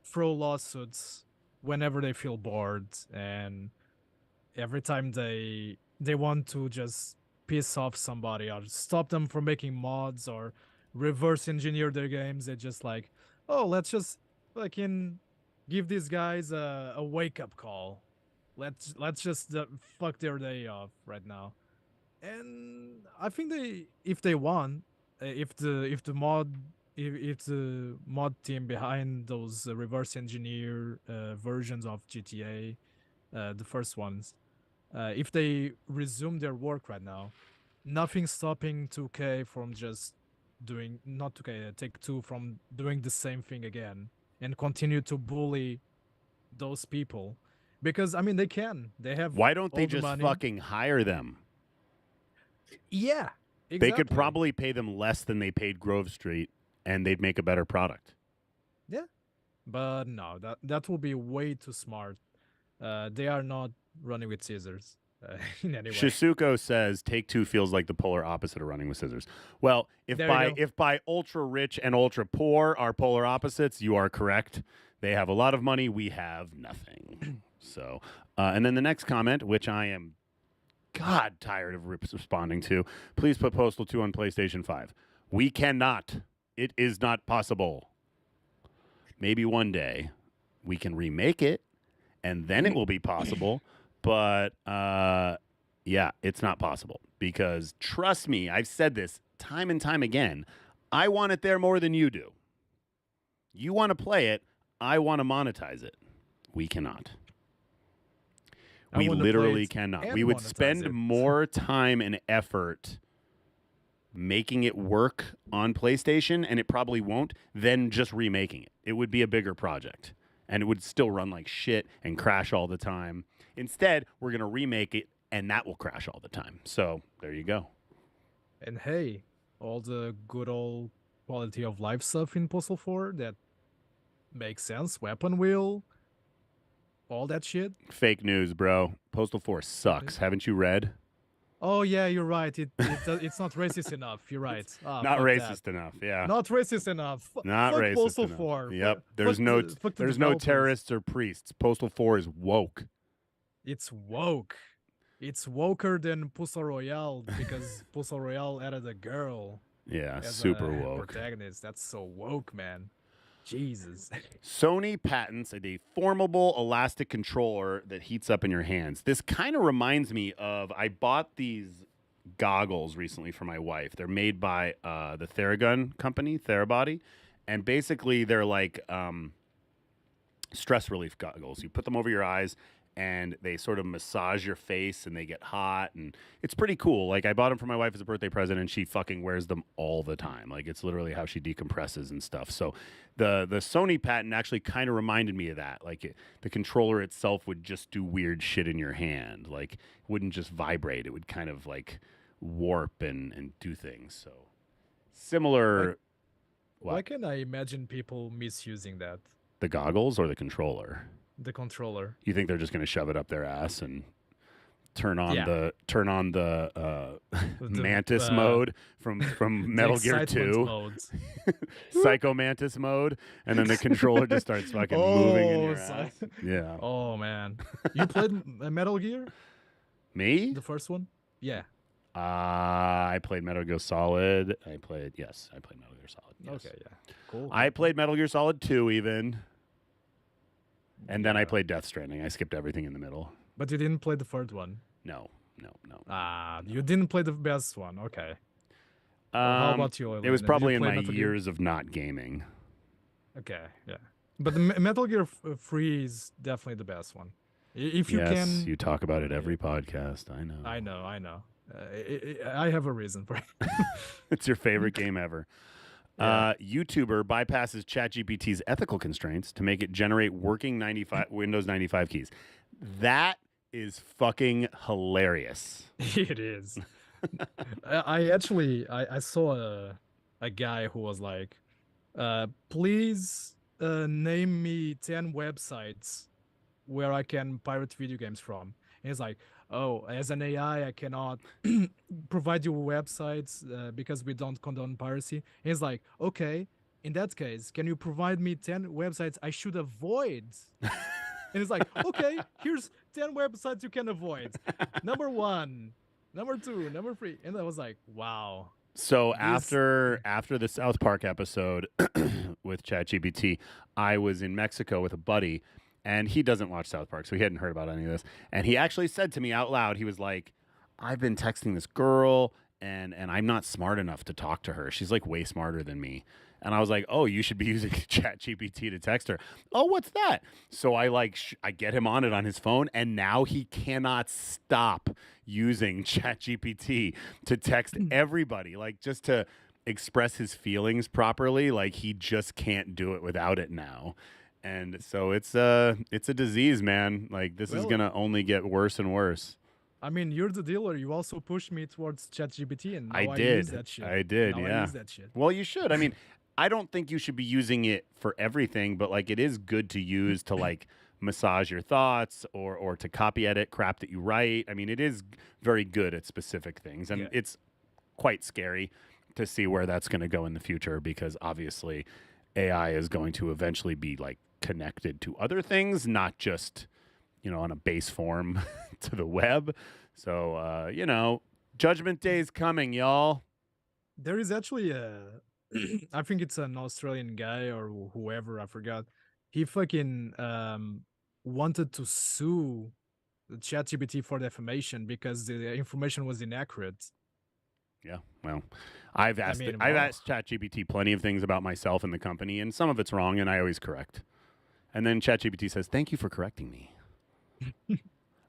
throw lawsuits whenever they feel bored, and every time they want to just piss off somebody or stop them from making mods or reverse engineer their games. They just like, oh, let's just give these guys a wake up call. Let's just fuck their day off right now. And I think if they want, if the mod team behind those reverse engineer versions of GTA, the first ones, if they resume their work right now, nothing stopping 2K from just doing, not 2K, Take-Two from doing the same thing again and continue to bully those people. Because, I mean, they have Why don't they all the just money. fucking hire them? Yeah, exactly. They could probably pay them less than they paid Grove Street, and they'd make a better product. Yeah, but no, that will be way too smart. They are not running with scissors in any way. Shisuko says Take-Two feels like the polar opposite of running with scissors. Well, if by ultra rich and ultra poor are polar opposites, you are correct. They have a lot of money. We have nothing. So, and then the next comment, which I am tired of responding to. Please put Postal 2 on PlayStation 5. We cannot. It is not possible. Maybe one day we can remake it, and then it will be possible. But, yeah, it's not possible. Because, trust me, I've said this time and time again, I want it there more than you do. You want to play it, I want to monetize it. We cannot. We literally cannot. We would spend more time and effort making it work on PlayStation, and it probably won't, than just remaking it. It would be a bigger project, and it would still run like shit and crash all the time. Instead, we're going to remake it, and that will crash all the time. So there you go. And hey, all the good old quality of life stuff in Postal 4, that makes sense. Weapon wheel, all that shit. Fake news, bro. Postal 4 sucks. Haven't you read? Oh yeah, you're right. It's not racist enough. You're right. Not racist enough. Yeah. Not racist enough. Not fuck racist Postal enough. 4. Yep. Fuck There's no terrorists or priests. Postal 4 is woke. It's woke. It's woker than Postal Royale because Postal Royale added a girl. Yeah, as super a woke. protagonist. That's so woke, man. Jesus. Sony patents a deformable elastic controller that heats up in your hands. This kind of reminds me of, I bought these goggles recently for my wife. They're made by the Theragun company, Therabody, and basically they're like stress relief goggles. You put them over your eyes and they sort of massage your face and they get hot, and it's pretty cool. Like, I bought them for my wife as a birthday present, and she fucking wears them all the time. Like, it's literally how she decompresses and stuff. So the Sony patent actually kind of reminded me of that. Like, the controller itself would just do weird shit in your hand. Like, it wouldn't just vibrate. It would kind of like warp and do things. So similar. Why can I imagine people misusing that? The goggles or the controller? The controller. You think they're just going to shove it up their ass and turn on the Mantis mode from Metal Gear 2, Psycho Mantis mode, and then the controller just starts fucking moving in your ass. Yeah. Oh man, you played Metal Gear? Me? The first one? Yeah. I played Metal Gear Solid. I played Metal Gear Solid. Yes. Okay, yeah. Cool. I played Metal Gear Solid 2 even. And then I played Death Stranding. I skipped everything in the middle. But you didn't play the third one? No. You didn't play the best one. Okay. How about you, It was Alena? Did you probably in play my Metal Gear? years of not gaming. Okay, yeah. But the Metal Gear 3 is definitely the best one. If you Yes, can... you talk about it every podcast. I know. I know. I have a reason for it. It's your favorite game ever. Yeah. YouTuber bypasses ChatGPT's ethical constraints to make it generate working Windows 95 keys. That is fucking hilarious. It is. I actually saw a guy who was like, please name me 10 websites where I can pirate video games from. And he's like, oh, as an AI, I cannot provide you websites because we don't condone piracy. And he's like, okay, in that case, can you provide me 10 websites I should avoid? And it's like, okay, here's 10 websites you can avoid. Number 1, number 2, number 3. And I was like, wow. So after the South Park episode with ChatGPT, I was in Mexico with a buddy, and he doesn't watch South Park, so he hadn't heard about any of this. And he actually said to me out loud, he was like, I've been texting this girl, and I'm not smart enough to talk to her. She's like way smarter than me. And I was like, oh, you should be using ChatGPT to text her. Oh, what's that? So I I get him on it on his phone, and now he cannot stop using ChatGPT to text everybody, like just to express his feelings properly. Like he just can't do it without it now. And so it's a disease, man. Like this is gonna only get worse and worse. I mean, you're the dealer. You also pushed me towards ChatGPT, and now I did. use that shit. I did. Now Yeah. I use that shit. Well, you should. I mean, I don't think you should be using it for everything, but like it is good to use to like massage your thoughts or to copy edit crap that you write. I mean, it is very good at specific things, and it's quite scary to see where that's going to go in the future because obviously AI is going to eventually be like connected to other things, not just, you know, on a base form to the web. So, you know, Judgment Day is coming, y'all. There is actually I think it's an Australian guy or whoever, I forgot. He fucking wanted to sue the ChatGPT for defamation because the information was inaccurate. Yeah, well, I've asked ChatGPT plenty of things about myself and the company, and some of it's wrong, and I always correct. And then ChatGPT says, "Thank you for correcting me."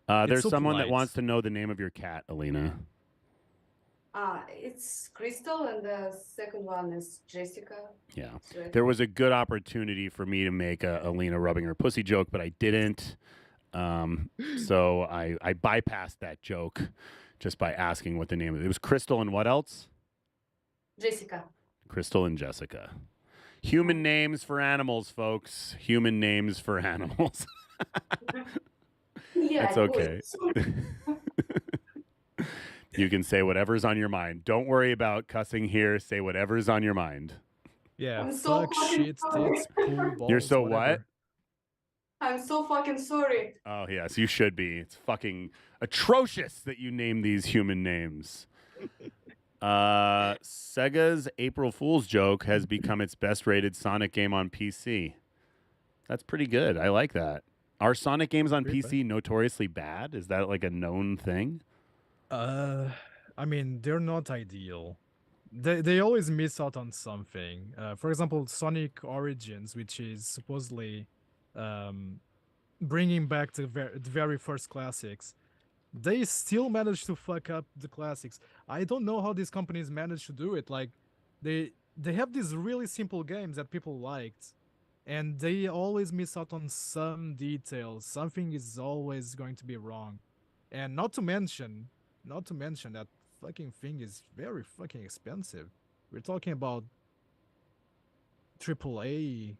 There's so someone that polite. wants to know the name of your cat, Alena. It's Crystal, and the second one is Jessica. Yeah, Right. there was a good opportunity for me to make a Alena rubbing her pussy joke, but I didn't. So I bypassed that joke just by asking what the name of it. It was Crystal and what else? Jessica. Crystal and Jessica. Human names for animals, folks. Human names for animals. Yeah, That's okay. You can say whatever's on your mind. Don't worry about cussing here. Say whatever's on your mind. Yeah, I'm so fuck, fucking shit, sorry. tits, poo, balls, You're so whatever. I'm so fucking sorry. Oh, yes, you should be. It's fucking atrocious that you name these human names. Sega's April Fool's joke has become its best rated Sonic game on PC. That's pretty good. I like that. Are Sonic games on PC notoriously bad? Is that like a known thing? I mean, they're not ideal. They always miss out on something. For example, Sonic Origins, which is supposedly bringing back the very first classics, they still manage to fuck up the classics. I don't know how these companies manage to do it. Like, they have these really simple games that people liked, and they always miss out on some details. Something is always going to be wrong. And not to mention that fucking thing is very fucking expensive. We're talking about AAA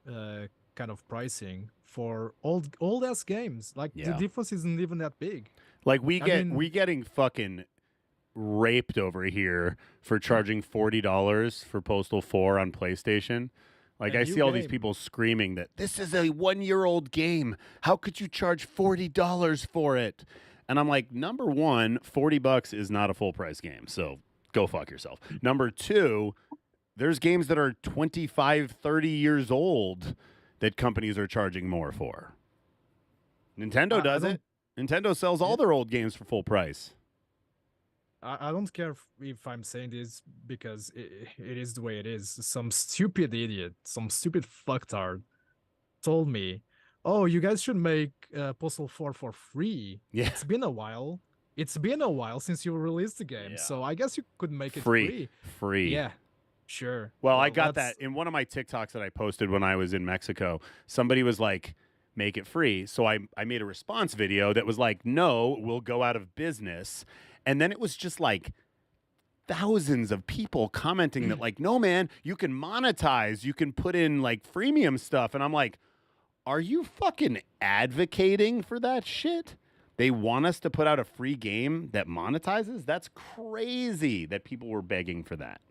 kind of pricing for old ass games. Like the difference isn't even that big. Like we getting fucking raped over here for charging $40 for Postal 4 on PlayStation. Like I see all these people screaming that this is a 1-year-old game. How could you charge $40 for it? And I'm like, number one, $40 is not a full price game. So go fuck yourself. Number two, there's games that are 25, 30 years old that companies are charging more for. Nintendo does it. Nintendo sells all their old games for full price. I don't care if I'm saying this because it is the way it is. Some stupid idiot, some stupid fucktard told me, "Oh, you guys should make Postal 4 for free." Yeah. It's been a while. It's been a while since you released the game, Yeah. so I guess you could make it Free. Yeah, sure. Well, I got that in one of my TikToks that I posted when I was in Mexico. Somebody was like, make it free. So I made a response video that was like, no, we'll go out of business. And then it was just like thousands of people commenting that like, no, man, you can monetize. You can put in like freemium stuff. And I'm like, are you fucking advocating for that shit? They want us to put out a free game that monetizes? That's crazy that people were begging for that.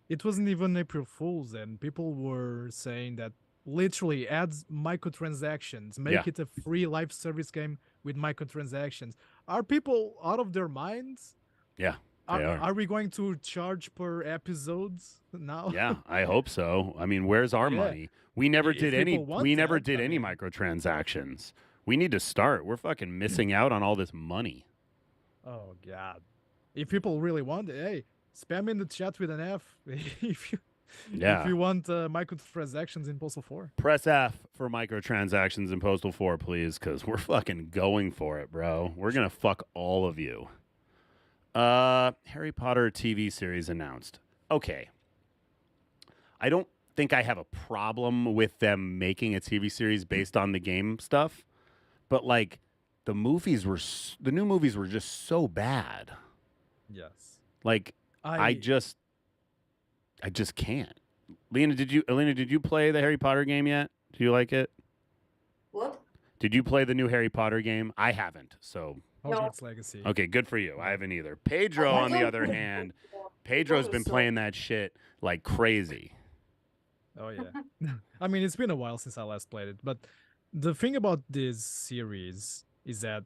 It wasn't even April Fool's, and people were saying that literally adds microtransactions, make it a free live service game with microtransactions. Are people out of their minds? Yeah, they are. Are we going to charge per episodes now? Yeah, I hope so. I mean, where's our money? We never did any. We never did any microtransactions. We need to start. We're fucking missing out on all this money. Oh God! If people really want it, hey, spam in the chat with an F if you want microtransactions in Postal 4. Press F for microtransactions in Postal 4, please, because we're fucking going for it, bro. We're gonna fuck all of you. Harry Potter TV series announced. Okay. I don't think I have a problem with them making a TV series based on the game stuff, but like the new movies were just so bad. Yes. Like I just can't. Alena, did you play the Harry Potter game yet? Do you like it? What? Did you play the new Harry Potter game? I haven't, so. Hogwarts Legacy. Okay, good for you. I haven't either. Pedro, on the other hand, Pedro's been playing that shit like crazy. Oh, yeah. I mean, it's been a while since I last played it, but the thing about this series is that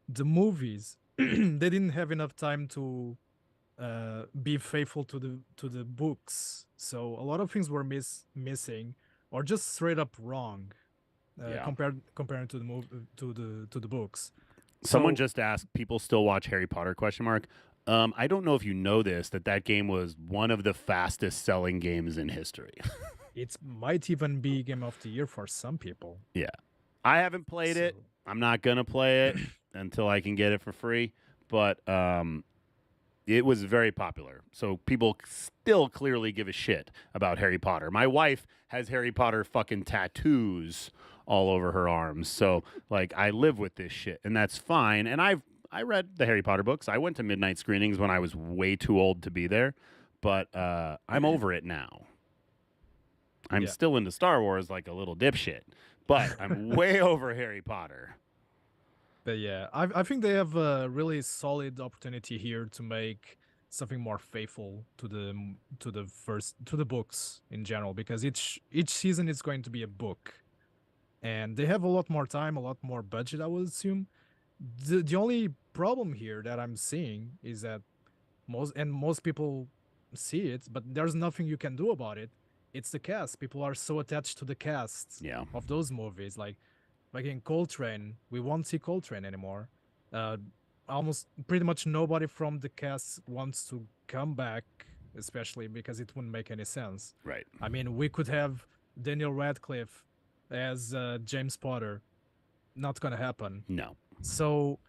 the movies, they didn't have enough time to be faithful to the books. So a lot of things were missing or just straight up wrong compared to the books. Someone just asked, people still watch Harry Potter, ? I don't know if you know this, that game was one of the fastest selling games in history. It might even be Game of the Year for some people. Yeah. I haven't played it. I'm not going to play it until I can get it for free. But it was very popular. So people still clearly give a shit about Harry Potter. My wife has Harry Potter fucking tattoos all over her arms. So, like, I live with this shit, and that's fine. And I read the Harry Potter books. I went to midnight screenings when I was way too old to be there. But I'm over it now. I'm still into Star Wars like a little dipshit. But I'm way over Harry Potter. But yeah, I think they have a really solid opportunity here to make something more faithful to the books in general, because each season is going to be a book, and they have a lot more time, a lot more budget, I would assume. The only problem here that I'm seeing is that most people see it, but there's nothing you can do about it. It's the cast. People are so attached to the cast of those movies. Like in Coltrane, we won't see Coltrane anymore. Almost pretty much nobody from the cast wants to come back, especially because it wouldn't make any sense. Right. I mean, we could have Daniel Radcliffe as James Potter. Not gonna happen. No. So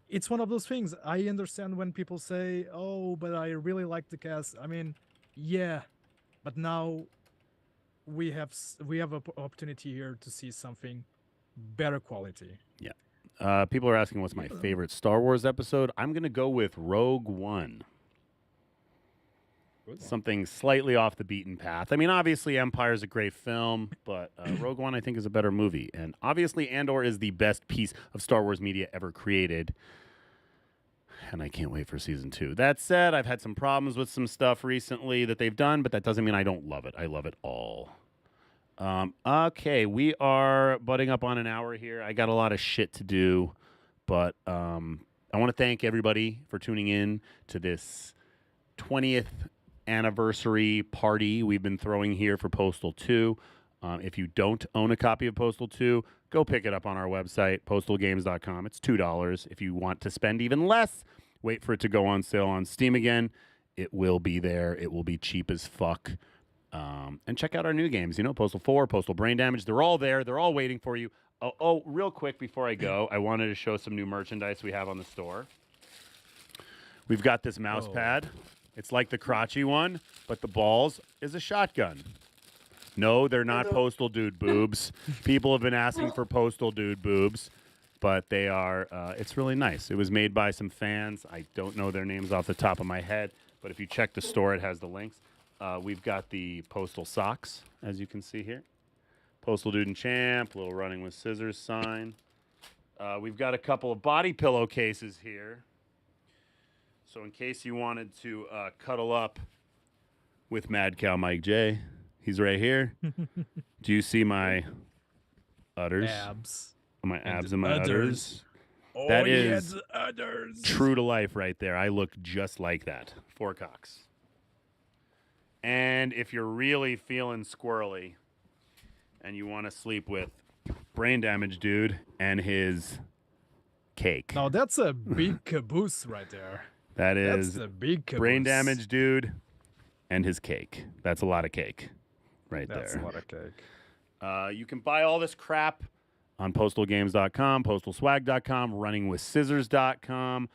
it's one of those things. I understand when people say, "Oh, but I really like the cast." I mean, yeah, but now we have an opportunity here to see something better quality. Yeah. People are asking what's my favorite Star Wars episode. I'm going to go with Rogue One. Something slightly off the beaten path. I mean, obviously, Empire is a great film, but Rogue One, I think, is a better movie. And obviously, Andor is the best piece of Star Wars media ever created. And I can't wait for season 2. That said, I've had some problems with some stuff recently that they've done, but that doesn't mean I don't love it. I love it all. Okay, we are butting up on an hour here. I got a lot of shit to do, but I want to thank everybody for tuning in to this 20th anniversary party we've been throwing here for Postal 2. If you don't own a copy of Postal 2, go pick it up on our website, postalgames.com. It's $2. If you want to spend even less, wait for it to go on sale on Steam again. It will be there. It will be cheap as fuck. And check out our new games. Postal 4, Postal Brain Damage. They're all there. They're all waiting for you. Oh, real quick before I go, I wanted to show some new merchandise we have on the store. We've got this mouse pad. It's like the crotchy one, but the balls is a shotgun. No, they're not Postal Dude boobs. People have been asking for Postal Dude boobs, but they are, it's really nice. It was made by some fans. I don't know their names off the top of my head, but if you check the store, it has the links. We've got the Postal socks, as you can see here. Postal Dude and Champ, little running with scissors sign. We've got a couple of body pillowcases here. So in case you wanted to cuddle up with Mad Cow Mike J, he's right here. Do you see my udders? Abs. My abs and my udders. Oh, That yeah, is the udders. true to life right there. I look just like that. 4 cocks. And if you're really feeling squirrely and you want to sleep with Brain Damage Dude and his cake. Now that's a big caboose right there. That's a big caboose. Brain Damage Dude and his cake. That's a lot of cake right That's there. a lot of cake. You can buy all this crap on postalgames.com, postalswag.com, runningwithscissors.com.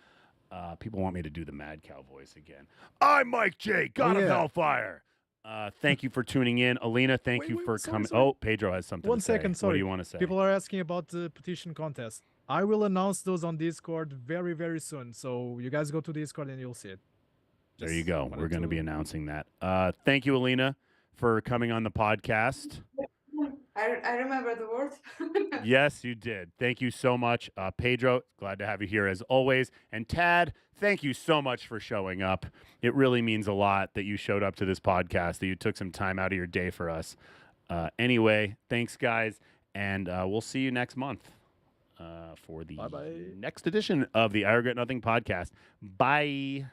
People want me to do the Mad Cow voice again. I'm Mike J, God of Hellfire. Thank you for tuning in. Alena, thank you for coming. Sorry. Oh, Pedro has something One to say. second, sorry. What do you want to say? People are asking about the petition contest. I will announce those on Discord very, very soon. So you guys go to Discord and you'll see it. There you go. We're going to be announcing that. Thank you, Alena, for coming on the podcast. I remember the word. Yes, you did. Thank you so much. Pedro, glad to have you here as always. And Tad, thank you so much for showing up. It really means a lot that you showed up to this podcast, that you took some time out of your day for us. Anyway, thanks, guys. And we'll see you next month for the next edition of the I Regret Nothing podcast. Bye.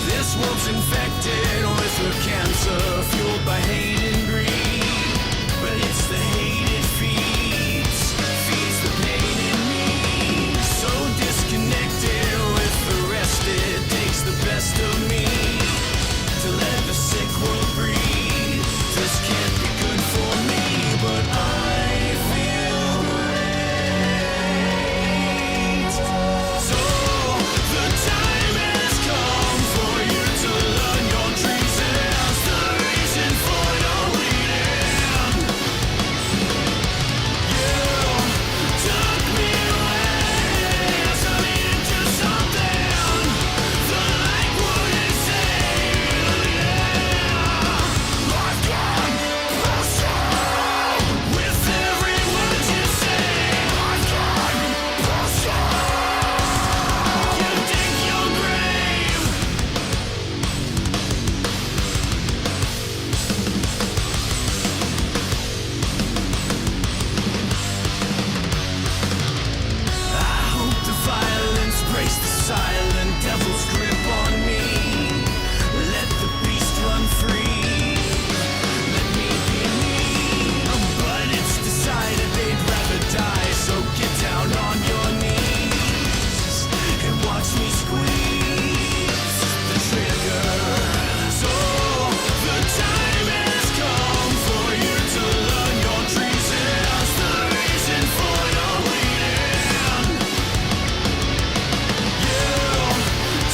This world's infected with a cancer fueled by hate and greed. But it's the hate it feeds the pain in me. So disconnected with the rest, it takes the best of me to let the sick world breathe. This can't be good for me, but I feel great. So the time has come for you to learn your treasons, the reason for your bleeding. You took me away, turned me into something the light wouldn't save. I've gone postal with every word you say. I've gone postal. You dig your grave. I hope the violence breaks the silent devil's grip on me. Let the beast run free. Let me be me. But it's decided they'd rather die, so get down on your knees and watch me squeeze the trigger. So the time has come for you to learn your treasons, the reason for your bleeding. You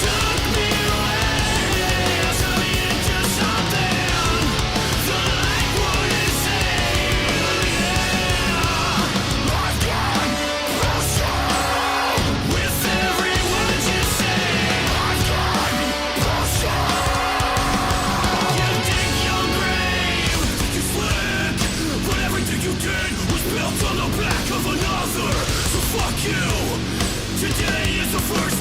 took me away, turned me into something the light wouldn't save. I've gone postal with every word you say. I've gone postal. You dig your grave. You fled, but everything you did was built on the back of another. So fuck you. Today is the first